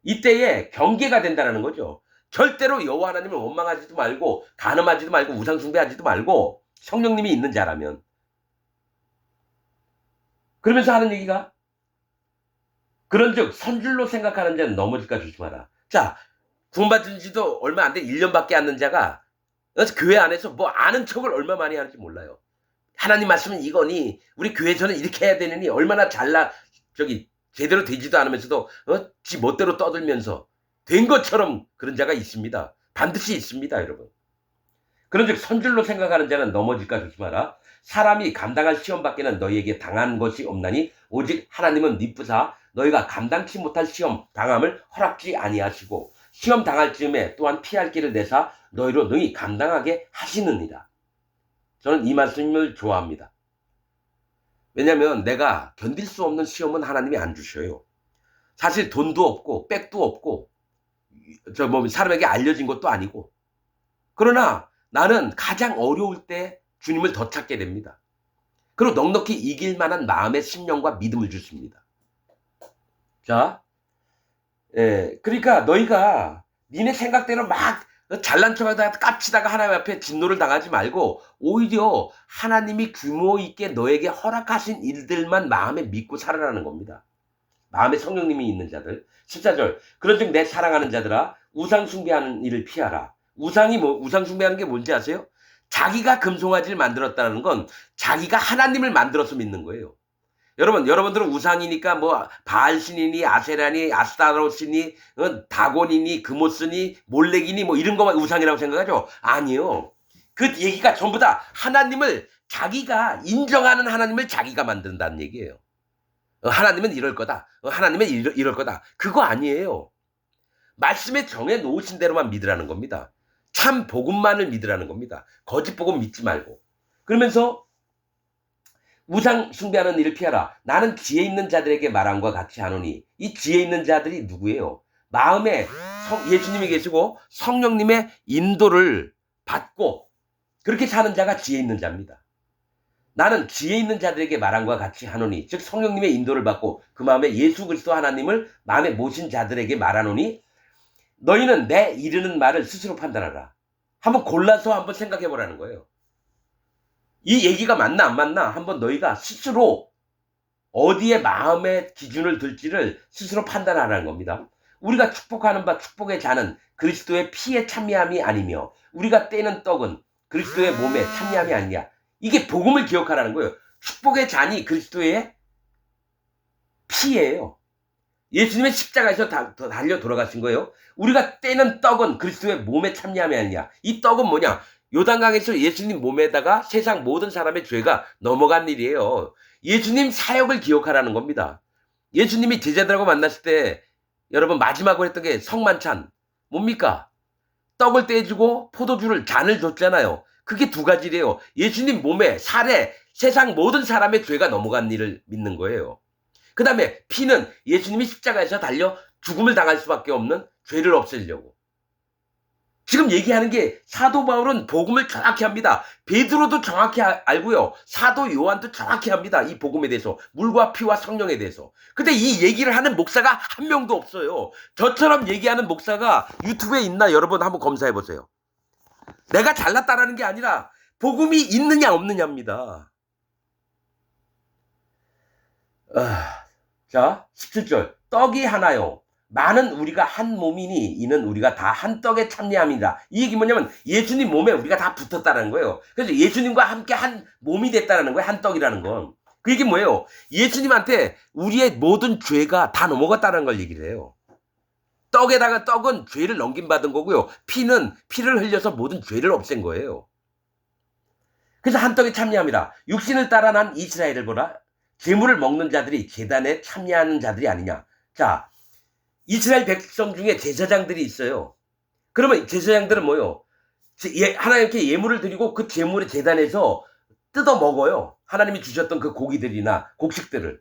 이때에 경계가 된다는 거죠. 절대로 여호와 하나님을 원망하지도 말고 간음하지도 말고 우상숭배하지도 말고 성령님이 있는 자라면. 그러면서 하는 얘기가 그런즉 선줄로 생각하는 자는 넘어질까 조심하라. 자, 구원받은 지도 얼마 안 된 1년밖에 안 된 자가 교회 안에서 아는 척을 얼마 많이 하는지 몰라요. 하나님 말씀은 이거니 우리 교회에서는 이렇게 해야 되느니 얼마나 제대로 되지도 않으면서도 지 멋대로 떠들면서 된 것처럼 그런 자가 있습니다. 반드시 있습니다, 여러분. 그런즉 선줄로 생각하는 자는 넘어질까 조심하라. 사람이 감당할 시험 밖에는 너희에게 당한 것이 없나니 오직 하나님은 미쁘사 너희가 감당치 못할 시험 당함을 허락지 아니하시고 시험 당할 즈음에 또한 피할 길을 내사 너희로 능히 감당하게 하시느니라. 저는 이 말씀을 좋아합니다. 왜냐하면 내가 견딜 수 없는 시험은 하나님이 안 주셔요. 사실 돈도 없고 백도 없고 사람에게 알려진 것도 아니고, 그러나 나는 가장 어려울 때 주님을 더 찾게 됩니다. 그리고 넉넉히 이길 만한 마음의 심령과 믿음을 주십니다. 자, 그러니까 너희가 니네 생각대로 막 잘난 척하다가 깝치다가 하나님 앞에 진노를 당하지 말고 오히려 하나님이 규모 있게 너에게 허락하신 일들만 마음에 믿고 살아라는 겁니다. 마음에 성령님이 있는 자들. 14절. 그런즉 내 사랑하는 자들아 우상 숭배하는 일을 피하라. 우상 숭배하는 게 뭔지 아세요? 자기가 금송아지를 만들었다는 건 자기가 하나님을 만들어서 믿는 거예요. 여러분들은 우상이니까 뭐 바알신이니 아세라니 아스타로스니 다곤이니 금오스니 몰렉이니 뭐 이런 거만 우상이라고 생각하죠? 아니요. 그 얘기가 전부 다 하나님을 자기가 인정하는 하나님을 자기가 만든다는 얘기예요. 하나님은 이럴 거다. 하나님은 이럴 거다. 그거 아니에요. 말씀에 정해 놓으신 대로만 믿으라는 겁니다. 참 복음만을 믿으라는 겁니다. 거짓 복음 믿지 말고. 그러면서 우상 숭배하는 일을 피하라. 나는 지혜 있는 자들에게 말함과 같이 하노니. 이 지혜 있는 자들이 누구예요? 마음에 예수님이 계시고 성령님의 인도를 받고 그렇게 사는 자가 지혜 있는 자입니다. 나는 지혜 있는 자들에게 말함과 같이 하노니, 즉 성령님의 인도를 받고 그 마음에 예수 그리스도 하나님을 마음에 모신 자들에게 말하노니 너희는 내 이르는 말을 스스로 판단하라. 한번 골라서 한번 생각해 보라는 거예요. 이 얘기가 맞나 안 맞나 한번 너희가 스스로 어디에 마음의 기준을 둘지를 스스로 판단하라는 겁니다. 우리가 축복하는 바 축복의 잔은 그리스도의 피에 참여함이 아니며 우리가 떼는 떡은 그리스도의 몸에 참여함이 아니냐. 이게 복음을 기억하라는 거예요. 축복의 잔이 그리스도의 피예요. 예수님의 십자가에서 달려 돌아가신 거예요. 우리가 떼는 떡은 그리스도의 몸에 참여함이 아니냐. 이 떡은 뭐냐? 요단강에서 예수님 몸에다가 세상 모든 사람의 죄가 넘어간 일이에요. 예수님 사역을 기억하라는 겁니다. 예수님이 제자들하고 만났을 때 여러분 마지막으로 했던 게 성만찬 뭡니까? 떡을 떼주고 포도주를 잔을 줬잖아요. 그게 두 가지래요. 예수님 몸에 살에 세상 모든 사람의 죄가 넘어간 일을 믿는 거예요. 그 다음에 피는 예수님이 십자가에서 달려 죽음을 당할 수밖에 없는 죄를 없애려고. 지금 얘기하는 게 사도 바울은 복음을 정확히 합니다. 베드로도 정확히 알고요. 사도 요한도 정확히 합니다. 이 복음에 대해서. 물과 피와 성령에 대해서. 근데 이 얘기를 하는 목사가 한 명도 없어요. 저처럼 얘기하는 목사가 유튜브에 있나 여러분 한번 검사해 보세요. 내가 잘났다라는 게 아니라 복음이 있느냐 없느냐입니다. 자, 17절. 떡이 하나요. 많은 우리가 한 몸이니 이는 우리가 다 한 떡에 참여합니다. 이 얘기 뭐냐면 예수님 몸에 우리가 다 붙었다는 거예요. 그래서 예수님과 함께 한 몸이 됐다는 거예요. 한 떡이라는 건. 그 얘기 뭐예요? 예수님한테 우리의 모든 죄가 다 넘어갔다는 걸 얘기를 해요. 떡에다가 떡은 죄를 넘김받은 거고요. 피는 피를 흘려서 모든 죄를 없앤 거예요. 그래서 한 떡에 참여합니다. 육신을 따라 난 이스라엘을 보라. 제물을 먹는 자들이 제단에 참여하는 자들이 아니냐. 자, 이스라엘 백성 중에 제사장들이 있어요. 그러면 제사장들은 뭐요? 하나님께 예물을 드리고 그 제물의 제단에서 뜯어 먹어요. 하나님이 주셨던 그 고기들이나 곡식들을.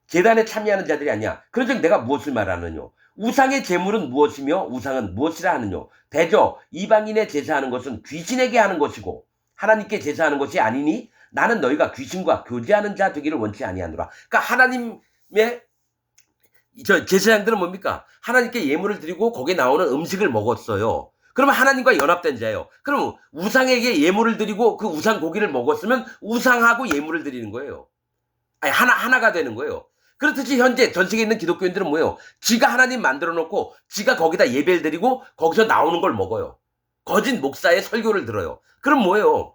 제단에 참여하는 자들이 아니야. 그런즉 내가 무엇을 말하느뇨? 우상의 제물은 무엇이며 우상은 무엇이라 하느뇨? 대저 이방인의 제사하는 것은 귀신에게 하는 것이고 하나님께 제사하는 것이 아니니 나는 너희가 귀신과 교제하는 자 되기를 원치 아니하노라. 그러니까 하나님의 제사장들은 뭡니까? 하나님께 예물을 드리고 거기에 나오는 음식을 먹었어요. 그러면 하나님과 연합된 자예요. 그럼 우상에게 예물을 드리고 그 우상 고기를 먹었으면 우상하고 예물을 드리는 거예요. 아니 하나가 되는 거예요. 그렇듯이 현재 전 세계에 있는 기독교인들은 뭐예요? 지가 하나님 만들어 놓고 지가 거기다 예배를 드리고 거기서 나오는 걸 먹어요. 거짓 목사의 설교를 들어요. 그럼 뭐예요?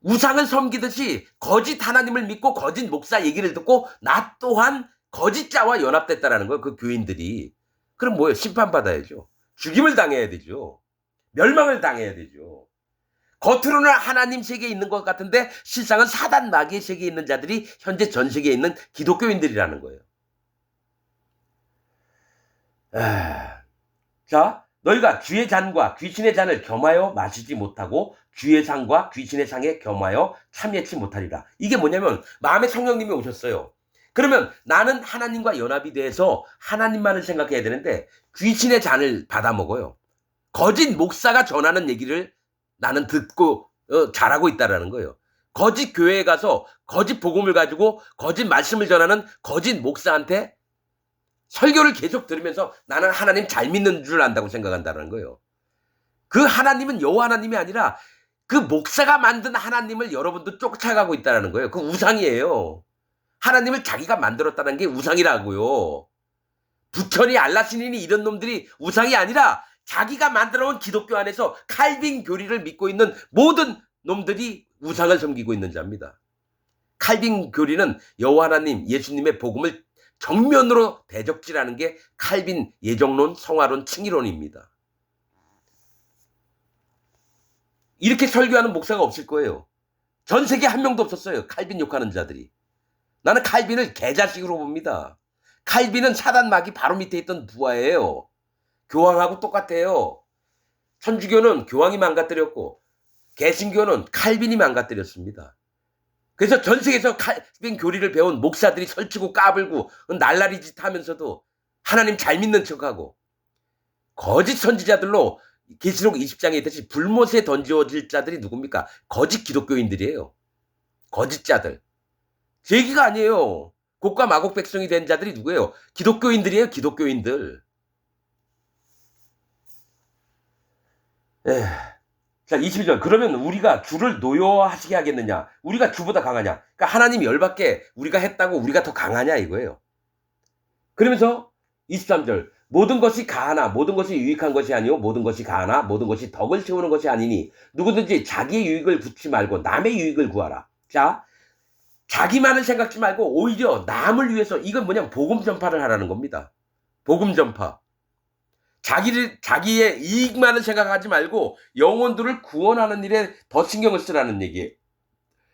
우상을 섬기듯이 거짓 하나님을 믿고 거짓 목사 얘기를 듣고 나 또한 거짓자와 연합됐다라는 거예요. 그 교인들이. 그럼 뭐예요? 심판받아야죠. 죽임을 당해야 되죠. 멸망을 당해야 되죠. 겉으로는 하나님 세계에 있는 것 같은데 실상은 사단 마귀의 세계에 있는 자들이 현재 전 세계에 있는 기독교인들이라는 거예요. 자, 너희가 주의 잔과 귀신의 잔을 겸하여 마시지 못하고 주의 상과 귀신의 상에 겸하여 참여치 못하리라. 이게 뭐냐면 마음에 성령님이 오셨어요. 그러면 나는 하나님과 연합이 돼서 하나님만을 생각해야 되는데 귀신의 잔을 받아 먹어요. 거짓 목사가 전하는 얘기를 나는 듣고 잘하고 있다라는 거예요. 거짓 교회에 가서 거짓 복음을 가지고 거짓 말씀을 전하는 거짓 목사한테 설교를 계속 들으면서 나는 하나님 잘 믿는 줄 안다고 생각한다는 거예요. 그 하나님은 여호와 하나님이 아니라 그 목사가 만든 하나님을 여러분도 쫓아가고 있다는 거예요. 그 우상이에요. 하나님을 자기가 만들었다는 게 우상이라고요. 부천이 알라신이니 이런 놈들이 우상이 아니라 자기가 만들어온 기독교 안에서 칼빈 교리를 믿고 있는 모든 놈들이 우상을 섬기고 있는 자입니다. 칼빈 교리는 여호와 하나님 예수님의 복음을 정면으로 대적질하는 게 칼빈 예정론, 성화론, 칭의론입니다. 이렇게 설교하는 목사가 없을 거예요. 전 세계 한 명도 없었어요. 칼빈 욕하는 자들이. 나는 칼빈을 개자식으로 봅니다. 칼빈은 사단 마귀 바로 밑에 있던 부하예요. 교황하고 똑같아요. 천주교는 교황이 망가뜨렸고 개신교는 칼빈이 망가뜨렸습니다. 그래서 전 세계에서 칼빈 교리를 배운 목사들이 설치고 까불고 날라리 짓 하면서도 하나님 잘 믿는 척하고 거짓 선지자들로 계시록 20장에 있듯이 불못에 던져질 자들이 누굽니까? 거짓 기독교인들이에요. 거짓자들. 제 얘기가 아니에요. 곡과 마곡 백성이 된 자들이 누구예요? 기독교인들이에요. 기독교인들. 자, 21절. 그러면 우리가 주를 노여하시게 하겠느냐? 우리가 주보다 강하냐? 그러니까 하나님 열받게 우리가 했다고 우리가 더 강하냐 이거예요. 그러면서 23절. 모든 것이 가하나 모든 것이 유익한 것이 아니요 모든 것이 가하나 모든 것이 덕을 채우는 것이 아니니 누구든지 자기의 유익을 구치 말고 남의 유익을 구하라. 자, 자기만을 생각지 말고 오히려 남을 위해서 이건 뭐냐면 복음 전파를 하라는 겁니다. 복음 전파. 자기의 이익만을 생각하지 말고 영혼들을 구원하는 일에 더 신경을 쓰라는 얘기예요.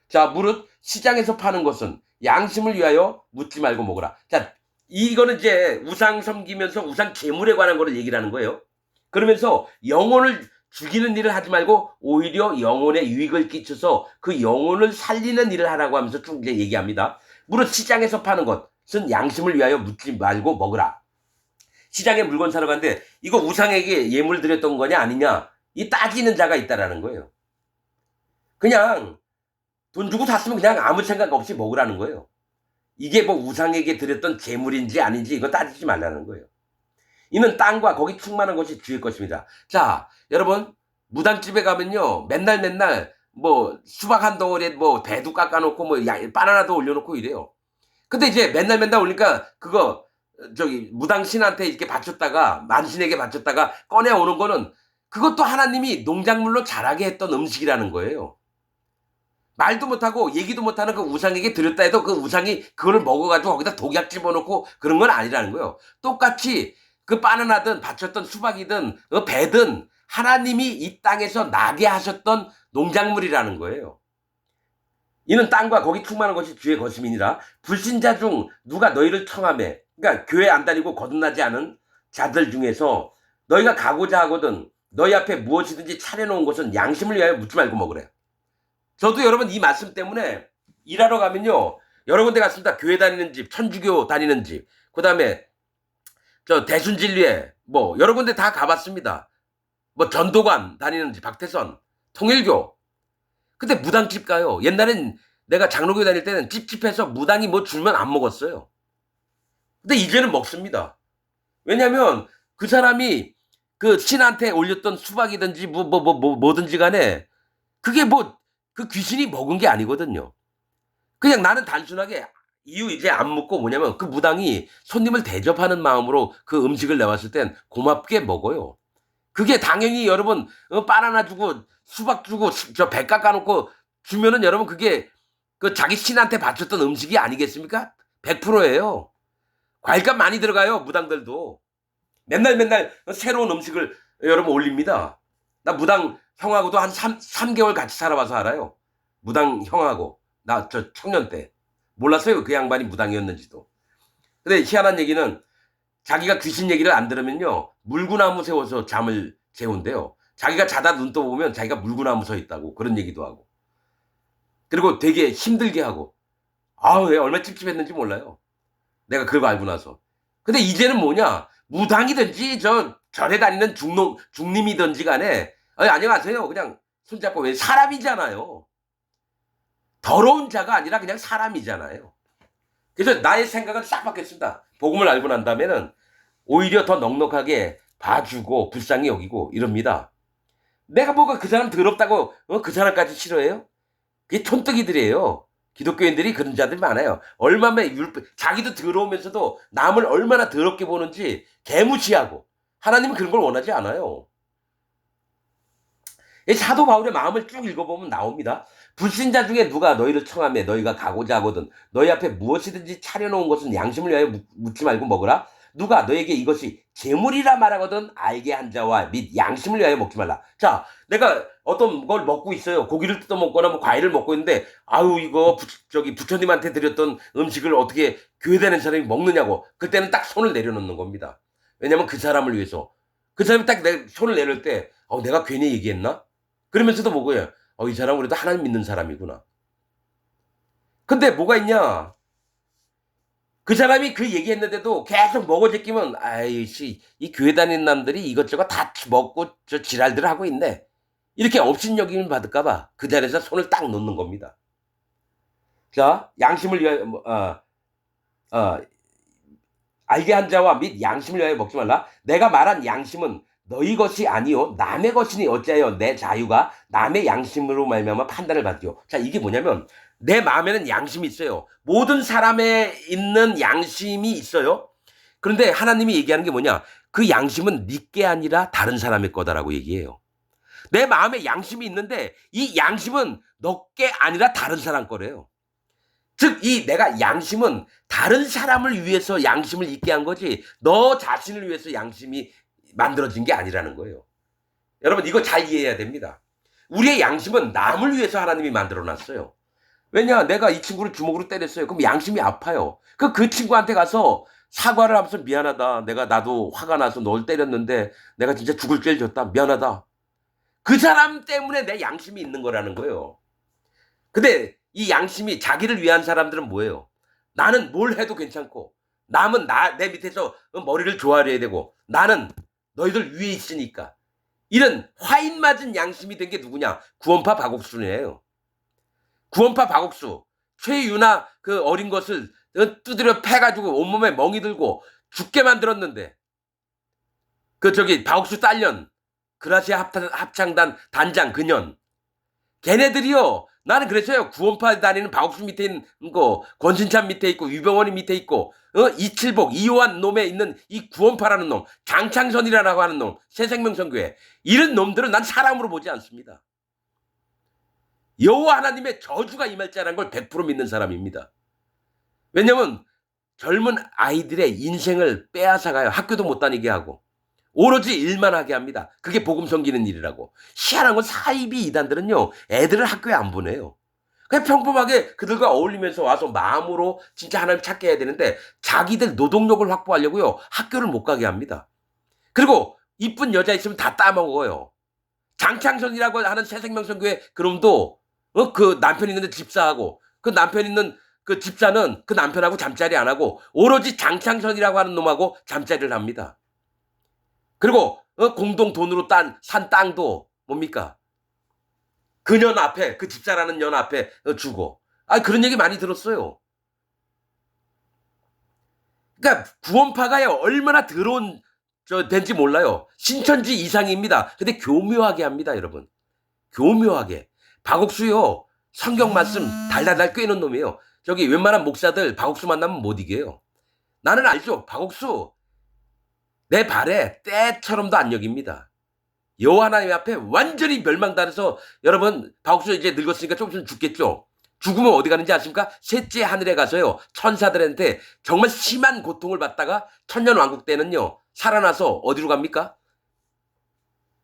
자, 무릇 시장에서 파는 것은 양심을 위하여 묻지 말고 먹으라. 자, 이거는 이제 우상 섬기면서 우상 제물에 관한 거를 얘기를 하는 거예요. 그러면서 영혼을 죽이는 일을 하지 말고 오히려 영혼에 유익을 끼쳐서 그 영혼을 살리는 일을 하라고 하면서 쭉 이제 얘기합니다. 무릇 시장에서 파는 것은 양심을 위하여 묻지 말고 먹으라. 시장에 물건 사러 갔는데 이거 우상에게 예물 드렸던 거냐 아니냐 이 따지는 자가 있다라는 거예요. 그냥 돈 주고 샀으면 그냥 아무 생각 없이 먹으라는 거예요. 이게 뭐 우상에게 드렸던 제물인지 아닌지 이거 따지지 말라는 거예요. 이는 땅과 거기 충만한 것이 주의 것입니다. 자, 여러분 무당집에 가면요 맨날 뭐 수박 한 덩어리에 뭐 배도 깎아놓고 뭐 바나나도 올려놓고 이래요. 근데 이제 맨날 올리니까 그거 저기 무당신한테 이렇게 바쳤다가 만신에게 바쳤다가 꺼내오는 거는 그것도 하나님이 농작물로 자라게 했던 음식이라는 거예요. 말도 못하고 얘기도 못하는 그 우상에게 드렸다 해도 그 우상이 그거를 먹어가지고 거기다 독약 집어넣고 그런 건 아니라는 거예요. 똑같이 그 바나나든 바쳤던 수박이든 배든 하나님이 이 땅에서 나게 하셨던 농작물이라는 거예요. 이는 땅과 거기 충만한 것이 주의 것임이니라. 불신자 중 누가 너희를 청하매 그러니까 교회 안 다니고 거듭나지 않은 자들 중에서 너희가 가고자 하거든 너희 앞에 무엇이든지 차려놓은 것은 양심을 위하여 묻지 말고 먹으래. 저도 여러분 이 말씀 때문에 일하러 가면요 여러 군데 갔습니다. 교회 다니는 집, 천주교 다니는 집, 그 다음에 저 대순진리에 뭐 여러 군데 다 가봤습니다. 뭐 전도관 다니는 집, 박태선, 통일교. 근데 무당집 가요. 옛날엔 내가 장로교 다닐 때는 찝찝해서 무당이 뭐 주면 안 먹었어요. 근데 이제는 먹습니다. 왜냐면 그 사람이 그 신한테 올렸던 수박이든지 뭐든지 간에 그게 뭐 그 귀신이 먹은 게 아니거든요. 그냥 나는 단순하게 이유 이제 안 묻고 뭐냐면 그 무당이 손님을 대접하는 마음으로 그 음식을 내왔을 땐 고맙게 먹어요. 그게 당연히 여러분 바나나 주고 수박 주고 저 배 깎아놓고 주면은 여러분 그게 그 자기 신한테 바쳤던 음식이 아니겠습니까? 100%예요. 과일값 많이 들어가요. 무당들도. 맨날 새로운 음식을 여러분 올립니다. 나 무당 형하고도 한 3개월 같이 살아봐서 알아요. 무당 형하고. 나 저 청년 때. 몰랐어요. 그 양반이 무당이었는지도. 근데 희한한 얘기는 자기가 귀신 얘기를 안 들으면요. 물구나무 세워서 잠을 재운대요. 자기가 자다 눈 떠보면 자기가 물구나무 서 있다고 그런 얘기도 하고. 그리고 되게 힘들게 하고. 아우, 왜 얼마나 찝찝했는지 몰라요. 내가 그거 알고 나서. 근데 이제는 뭐냐? 무당이든지 절에 다니는 중림이든지 간에 안녕하세요. 그냥 손잡고 왜 사람이잖아요. 더러운 자가 아니라 그냥 사람이잖아요. 그래서 나의 생각은 싹 바뀌었습니다. 복음을 알고 난 다음에는 오히려 더 넉넉하게 봐주고 불쌍히 여기고 이럽니다. 내가 뭐가 그 사람 더럽다고 그 사람까지 싫어해요? 그게 촌뜨기들이에요. 기독교인들이 그런 자들이 많아요. 얼마나 자기도 더러우면서도 남을 얼마나 더럽게 보는지 개무시하고, 하나님은 그런 걸 원하지 않아요. 이 사도 바울의 마음을 쭉 읽어보면 나옵니다. 불신자 중에 누가 너희를 청하며 너희가 가고자 하거든 너희 앞에 무엇이든지 차려놓은 것은 양심을 위하여 묻지 말고 먹으라. 누가 너에게 이것이 재물이라 말하거든 알게 한 자와 및 양심을 위하여 먹지 말라. 자, 내가 어떤 걸 먹고 있어요. 고기를 뜯어 먹거나 뭐 과일을 먹고 있는데, 아유 이거 부처님한테 드렸던 음식을 어떻게 교회 다니는 사람이 먹느냐고. 그때는 딱 손을 내려놓는 겁니다. 왜냐면 그 사람을 위해서. 그 사람이 딱 내 손을 내릴 때 내가 괜히 얘기했나? 그러면서도 뭐고요? 이 사람은 그래도 하나님 믿는 사람이구나. 근데 뭐가 있냐? 그 사람이 그 얘기했는데도 계속 먹어 제끼면, 아이씨, 이 교회 다니는 남들이 이것저것 다 먹고 저 지랄들 하고 있네. 이렇게 업신여김을 받을까봐 그 자리에서 손을 딱 놓는 겁니다. 자, 양심을 위하여, 알게 한 자와 및 양심을 위하여 먹지 말라. 내가 말한 양심은 너희 것이 아니요 남의 것이니 어찌하여 내 자유가 남의 양심으로 말미암아 판단을 받지요. 자, 이게 뭐냐면 내 마음에는 양심이 있어요. 모든 사람에 있는 양심이 있어요. 그런데 하나님이 얘기하는 게 뭐냐? 그 양심은 네게 아니라 다른 사람의 거다라고 얘기해요. 내 마음에 양심이 있는데 이 양심은 너게 아니라 다른 사람 거래요. 즉, 이 내가 양심은 다른 사람을 위해서 양심을 있게 한 거지 너 자신을 위해서 양심이 만들어진 게 아니라는 거예요. 여러분, 이거 잘 이해해야 됩니다. 우리의 양심은 남을 위해서 하나님이 만들어 놨어요. 왜냐, 내가 이 친구를 주먹으로 때렸어요. 그럼 양심이 아파요. 그 친구한테 가서 사과를 하면서 미안하다. 나도 화가 나서 널 때렸는데 내가 진짜 죽을 죄를 졌다. 미안하다. 그 사람 때문에 내 양심이 있는 거라는 거예요. 근데 이 양심이 자기를 위한 사람들은 뭐예요? 나는 뭘 해도 괜찮고, 남은 내 밑에서 머리를 조아려야 되고, 나는 너희들 위에 있으니까. 이런 화인 맞은 양심이 된 게 누구냐? 구원파 박옥순이에요. 구원파 박옥수. 최유나 그 어린 것을 두드려 패가지고 온몸에 멍이 들고 죽게 만들었는데, 박옥수 딸년, 그라시아 합창단 단장 그년. 걔네들이요. 나는 그랬어요. 구원파 다니는 박옥수 밑에 있는 거, 권신찬 밑에 있고, 유병원이 밑에 있고, 이칠복, 이호환 놈에 있는 이 구원파라는 놈, 장창선이라고 하는 놈, 새생명선교회. 이런 놈들은 난 사람으로 보지 않습니다. 여호와 하나님의 저주가 임할 자라는 걸 100% 믿는 사람입니다. 왜냐면 젊은 아이들의 인생을 빼앗아가요. 학교도 못 다니게 하고. 오로지 일만 하게 합니다. 그게 복음 섬기는 일이라고. 희한한 건 사이비 이단들은요, 애들을 학교에 안 보내요. 그냥 평범하게 그들과 어울리면서 와서 마음으로 진짜 하나님 찾게 해야 되는데 자기들 노동력을 확보하려고요, 학교를 못 가게 합니다. 그리고 이쁜 여자 있으면 다 따먹어요. 장창선이라고 하는 새생명선교회 그놈도 그 남편 있는데 집사하고, 그 남편 있는 그 집사는 그 남편하고 잠자리 안 하고 오로지 장창선이라고 하는 놈하고 잠자리를 합니다. 그리고 공동 돈으로 산 땅도 뭡니까? 그 년 앞에, 그 집사라는 년 앞에 주고. 그런 얘기 많이 들었어요. 그러니까 구원파가요, 얼마나 더러운 된지 몰라요. 신천지 이상입니다. 근데 교묘하게 합니다, 여러분. 교묘하게. 박옥수요, 성경 말씀 달달달 꿰는 놈이에요. 웬만한 목사들 박옥수 만나면 못 이겨요. 나는 알죠. 박옥수 내 발에 때처럼도 안 여깁니다. 여호와 하나님 앞에 완전히 멸망당해서, 여러분, 박옥수 이제 늙었으니까 좀 있으면 죽겠죠. 죽으면 어디 가는지 아십니까? 셋째 하늘에 가서요, 천사들한테 정말 심한 고통을 받다가 천년왕국 때는요, 살아나서 어디로 갑니까?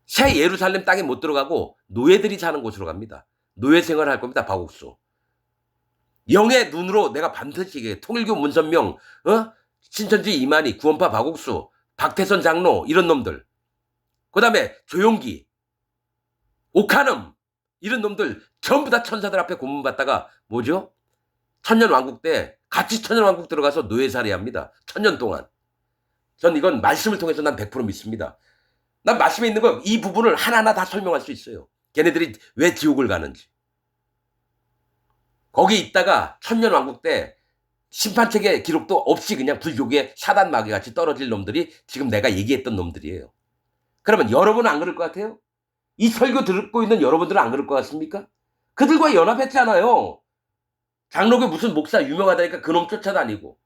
새 예루살렘 땅에 못 들어가고 노예들이 사는 곳으로 갑니다. 노예 생활을 할 겁니다, 박옥수. 영의 눈으로 내가 반드시 얘기해. 통일교 문선명, 신천지 이만희, 구원파 박옥수, 박태선 장로, 이런 놈들. 그 다음에 조용기, 오카눔, 이런 놈들 전부 다 천사들 앞에 고문받다가 뭐죠? 천년왕국 때 같이 천년왕국 들어가서 노예살이 합니다. 천년 동안. 전 이건 말씀을 통해서 난 100% 믿습니다. 난 말씀에 있는 거 이 부분을 하나하나 다 설명할 수 있어요. 걔네들이 왜 지옥을 가는지. 거기 있다가 천년왕국 때 심판책의 기록도 없이 그냥 불교계 사단 마귀같이 떨어질 놈들이 지금 내가 얘기했던 놈들이에요. 그러면 여러분은 안 그럴 것 같아요? 이 설교 듣고 있는 여러분들은 안 그럴 것 같습니까? 그들과 연합했잖아요. 장로교 무슨 목사 유명하다니까 그놈 쫓아다니고,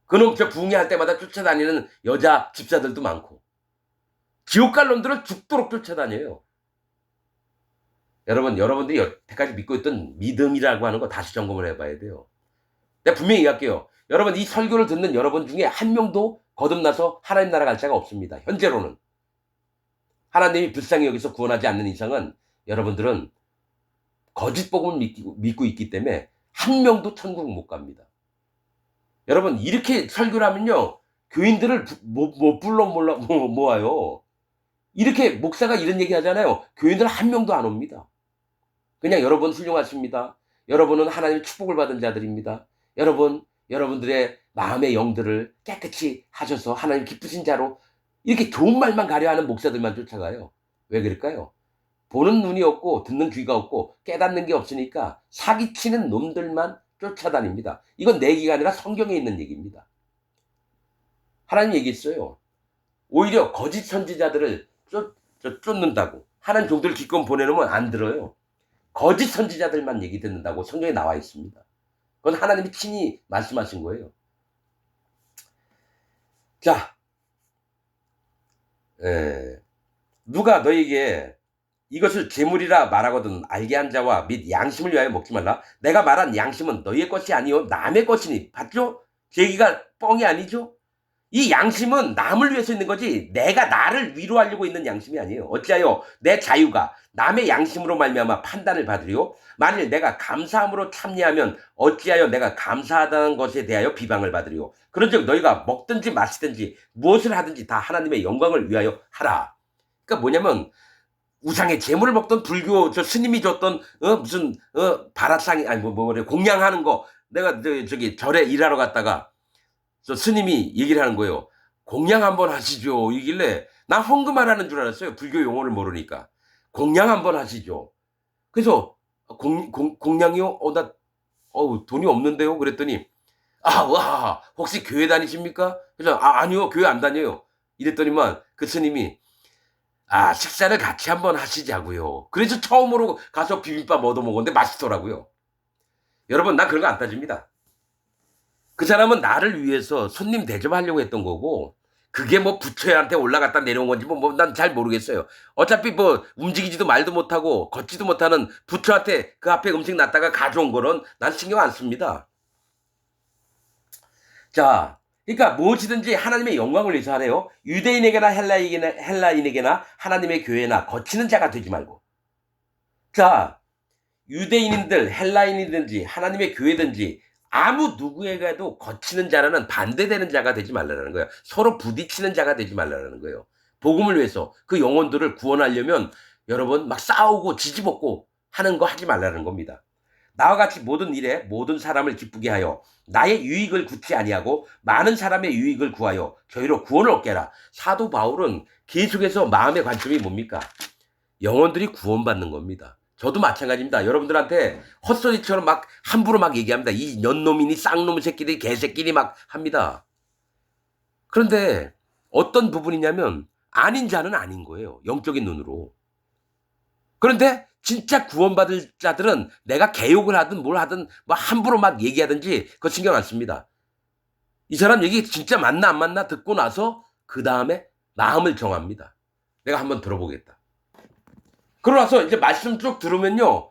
그놈 저 붕괴할 때마다 쫓아다니는 여자 집사들도 많고, 지옥 갈 놈들을 죽도록 쫓아다녀요. 여러분들이 여태까지 믿고 있던 믿음이라고 하는 거 다시 점검을 해봐야 돼요. 내가 분명히 얘기할게요. 여러분, 이 설교를 듣는 여러분 중에 한 명도 거듭나서 하나님 나라 갈 자가 없습니다. 현재로는. 하나님이 불쌍히 여기서 구원하지 않는 이상은 여러분들은 거짓 복음을 믿고 있기 때문에 한 명도 천국 못 갑니다. 여러분, 이렇게 설교를 하면요, 교인들을 못 불러 모아요. 이렇게 목사가 이런 얘기 하잖아요. 교인들 한 명도 안 옵니다. 그냥 여러분 훌륭하십니다. 여러분은 하나님의 축복을 받은 자들입니다. 여러분들의 마음의 영들을 깨끗이 하셔서 하나님 기쁘신 자로, 이렇게 좋은 말만 가려 하는 목사들만 쫓아가요. 왜 그럴까요? 보는 눈이 없고 듣는 귀가 없고 깨닫는 게 없으니까 사기치는 놈들만 쫓아다닙니다. 이건 내 얘기가 아니라 성경에 있는 얘기입니다. 하나님 얘기했어요. 오히려 거짓 선지자들을 쫓는다고. 하나님 종들을 기껏 보내놓으면 안 들어요. 거짓 선지자들만 얘기 듣는다고 성경에 나와 있습니다. 그건 하나님이 친히 말씀하신 거예요. 자, 누가 너에게 이것을 재물이라 말하거든 알게 한 자와 및 양심을 위하여 먹지 말라. 내가 말한 양심은 너희의 것이 아니요 남의 것이니. 봤죠? 제 얘기가 뻥이 아니죠? 이 양심은 남을 위해서 있는 거지 내가 나를 위로하려고 있는 양심이 아니에요. 어찌하여 내 자유가 남의 양심으로 말미암아 판단을 받으리요? 만일 내가 감사함으로 참여하면 어찌하여 내가 감사하다는 것에 대하여 비방을 받으리요? 그런즉 너희가 먹든지 마시든지 무엇을 하든지 다 하나님의 영광을 위하여 하라. 그러니까 뭐냐면 우상의 재물을 먹던 불교 저 스님이 줬던 무슨 바라상이 아니 뭐래 공양하는 거, 내가 저기 절에 일하러 갔다가 저 스님이 얘기를 하는 거예요. 공양 한번 하시죠. 이길래 나 헌금하라는 줄 알았어요. 불교 용어를 모르니까. 공양 한번 하시죠. 그래서 공양이요? 나 돈이 없는데요. 그랬더니 와, 혹시 교회 다니십니까? 그래서 아니요, 교회 안 다녀요. 이랬더니만 그 스님이 식사를 같이 한번 하시자고요. 그래서 처음으로 가서 비빔밥 얻어 먹었는데 맛있더라고요. 여러분, 나 그런 거 안 따집니다. 그 사람은 나를 위해서 손님 대접하려고 했던 거고, 그게 뭐 부처한테 올라갔다 내려온 건지 난 잘 모르겠어요. 어차피 뭐 움직이지도 말도 못하고 걷지도 못하는 부처한테 그 앞에 음식 놨다가 가져온 거는 난 신경 안 씁니다. 자, 그러니까 무엇이든지 하나님의 영광을 위해서 하래요. 유대인에게나 헬라인에게나 하나님의 교회나 거치는 자가 되지 말고. 자, 유대인들, 헬라인이든지 하나님의 교회든지 아무 누구에게도 거치는 자라는 반대되는 자가 되지 말라는 거예요. 서로 부딪히는 자가 되지 말라는 거예요. 복음을 위해서 그 영혼들을 구원하려면 여러분 막 싸우고 지지볶고 하는 거 하지 말라는 겁니다. 나와 같이 모든 일에 모든 사람을 기쁘게 하여 나의 유익을 구치 아니하고 많은 사람의 유익을 구하여 저희로 구원을 얻게 하라. 사도 바울은 계속해서 마음의 관점이 뭡니까? 영혼들이 구원받는 겁니다. 저도 마찬가지입니다. 여러분들한테 헛소리처럼 막 함부로 막 얘기합니다. 이 년놈이니 쌍놈 새끼들이 개새끼니 막 합니다. 그런데 어떤 부분이냐면 아닌 자는 아닌 거예요. 영적인 눈으로. 그런데 진짜 구원받을 자들은 내가 개욕을 하든 뭘 하든 뭐 함부로 막 얘기하든지 그거 신경 안 씁니다. 이 사람 얘기 진짜 맞나 안 맞나 듣고 나서 그 다음에 마음을 정합니다. 내가 한번 들어보겠다. 그러고 나서 이제 말씀 쭉 들으면요,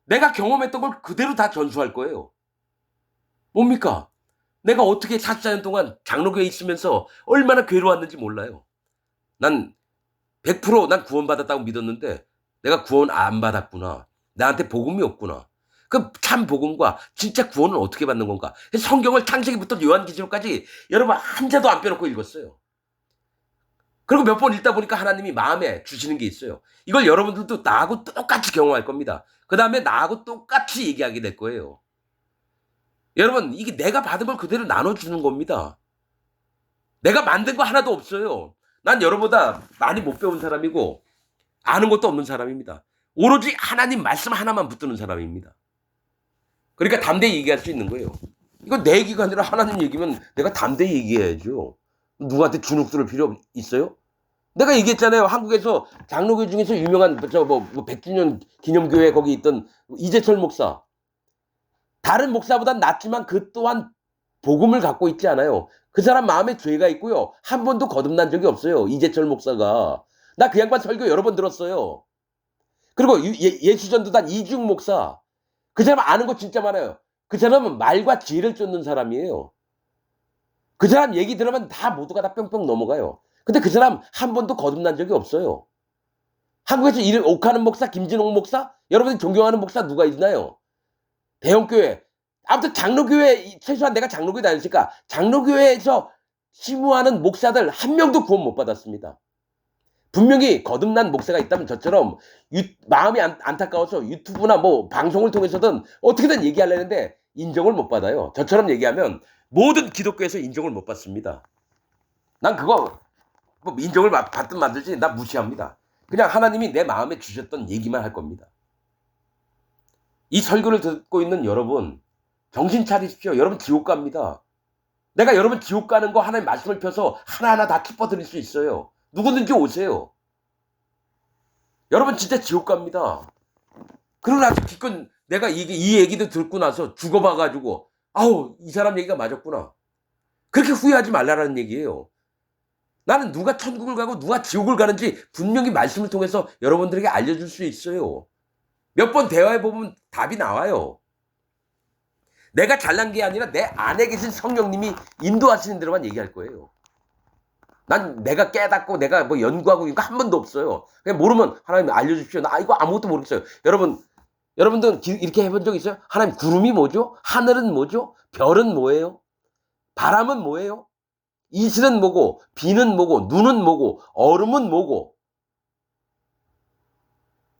내가 경험했던 걸 그대로 다 전수할 거예요. 뭡니까? 내가 어떻게 44년 동안 장로교에 있으면서 얼마나 괴로웠는지 몰라요. 난 100% 구원받았다고 믿었는데 내가 구원 안 받았구나. 나한테 복음이 없구나. 그 참 복음과 진짜 구원은 어떻게 받는 건가? 성경을 창세기부터 요한계시록까지 여러분 한 자도 안 빼놓고 읽었어요. 그리고 몇 번 읽다 보니까 하나님이 마음에 주시는 게 있어요. 이걸 여러분들도 나하고 똑같이 경험할 겁니다. 그 다음에 나하고 똑같이 얘기하게 될 거예요. 여러분, 이게 내가 받은 걸 그대로 나눠주는 겁니다. 내가 만든 거 하나도 없어요. 난 여러분보다 많이 못 배운 사람이고 아는 것도 없는 사람입니다. 오로지 하나님 말씀 하나만 붙드는 사람입니다. 그러니까 담대히 얘기할 수 있는 거예요. 이건 내 얘기가 아니라 하나님 얘기면 내가 담대히 얘기해야죠. 누구한테 주눅 들을 필요 있어요? 내가 얘기했잖아요. 한국에서 장로교 중에서 유명한 100주년 기념교회 거기 있던 이재철 목사. 다른 목사보단 낫지만 그 또한 복음을 갖고 있지 않아요. 그 사람 마음에 죄가 있고요. 한 번도 거듭난 적이 없어요. 이재철 목사가. 나 그 양반 설교 여러 번 들었어요. 그리고 예수전도단 이중 목사. 그 사람 아는 거 진짜 많아요. 그 사람은 말과 지혜를 쫓는 사람이에요. 그 사람 얘기 들으면 다 모두가 다 뿅뿅 넘어가요. 근데 그 사람 한 번도 거듭난 적이 없어요. 한국에서 이를 옥하는 목사, 김진홍 목사? 여러분이 존경하는 목사 누가 있나요? 대형교회. 아무튼 장로교회, 최소한 내가 장로교회 다녔으니까 장로교회에서 심우하는 목사들 한 명도 구원 못 받았습니다. 분명히 거듭난 목사가 있다면 저처럼 마음이 안타까워서 유튜브나 뭐 방송을 통해서든 어떻게든 얘기하려는데 인정을 못 받아요. 저처럼 얘기하면 모든 기독교에서 인정을 못 받습니다. 난 그거 뭐 인정을 받든 만들지 나 무시합니다. 그냥 하나님이 내 마음에 주셨던 얘기만 할 겁니다. 이 설교를 듣고 있는 여러분 정신 차리십시오. 여러분 지옥 갑니다. 내가 여러분 지옥 가는 거 하나님 말씀을 펴서 하나하나 다 짚어드릴 수 있어요. 누구든지 오세요. 여러분 진짜 지옥 갑니다. 그러고 나서 기껏 내가 이 얘기도 듣고 나서 죽어봐가지고 아우 이 사람 얘기가 맞았구나. 그렇게 후회하지 말라는 얘기예요. 나는 누가 천국을 가고 누가 지옥을 가는지 분명히 말씀을 통해서 여러분들에게 알려줄 수 있어요. 몇 번 대화해보면 답이 나와요. 내가 잘난 게 아니라 내 안에 계신 성령님이 인도하시는 대로만 얘기할 거예요. 난 내가 깨닫고 내가 뭐 연구하고 이거 한 번도 없어요. 그냥 모르면 하나님 알려주십시오. 나 이거 아무것도 모르겠어요. 여러분들 이렇게 해본 적 있어요? 하나님 구름이 뭐죠? 하늘은 뭐죠? 별은 뭐예요? 바람은 뭐예요? 이슬은 뭐고 비는 뭐고 눈은 뭐고 얼음은 뭐고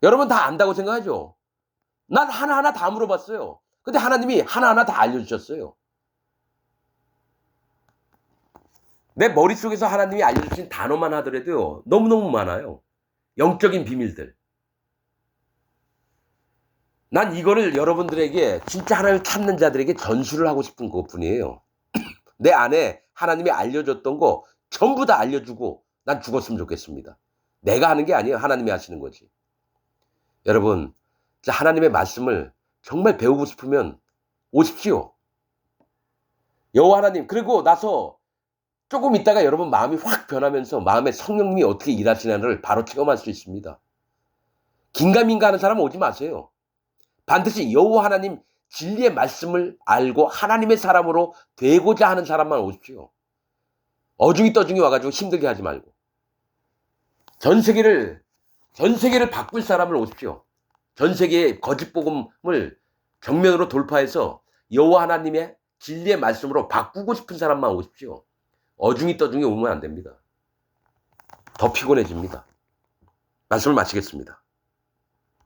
여러분 다 안다고 생각하죠? 난 하나하나 다 물어봤어요. 근데 하나님이 하나하나 다 알려주셨어요. 내 머릿속에서 하나님이 알려주신 단어만 하더라도요. 너무너무 많아요. 영적인 비밀들. 난 이거를 여러분들에게 진짜 하나님을 찾는 자들에게 전수를 하고 싶은 것뿐이에요. 내 안에 하나님이 알려줬던 거 전부 다 알려주고 난 죽었으면 좋겠습니다. 내가 하는 게 아니에요. 하나님이 하시는 거지. 여러분 하나님의 말씀을 정말 배우고 싶으면 오십시오. 여호와 하나님 그리고 나서 조금 있다가 여러분 마음이 확 변하면서 마음에 성령님이 어떻게 일하시나를 바로 체험할 수 있습니다. 긴가민가 하는 사람은 오지 마세요. 반드시 여호와 하나님 진리의 말씀을 알고 하나님의 사람으로 되고자 하는 사람만 오십시오. 어중이 떠중이 와가지고 힘들게 하지 말고 전 세계를 바꿀 사람을 오십시오. 전 세계의 거짓 복음을 정면으로 돌파해서 여호와 하나님의 진리의 말씀으로 바꾸고 싶은 사람만 오십시오. 어중이 떠중이 오면 안 됩니다. 더 피곤해집니다. 말씀을 마치겠습니다.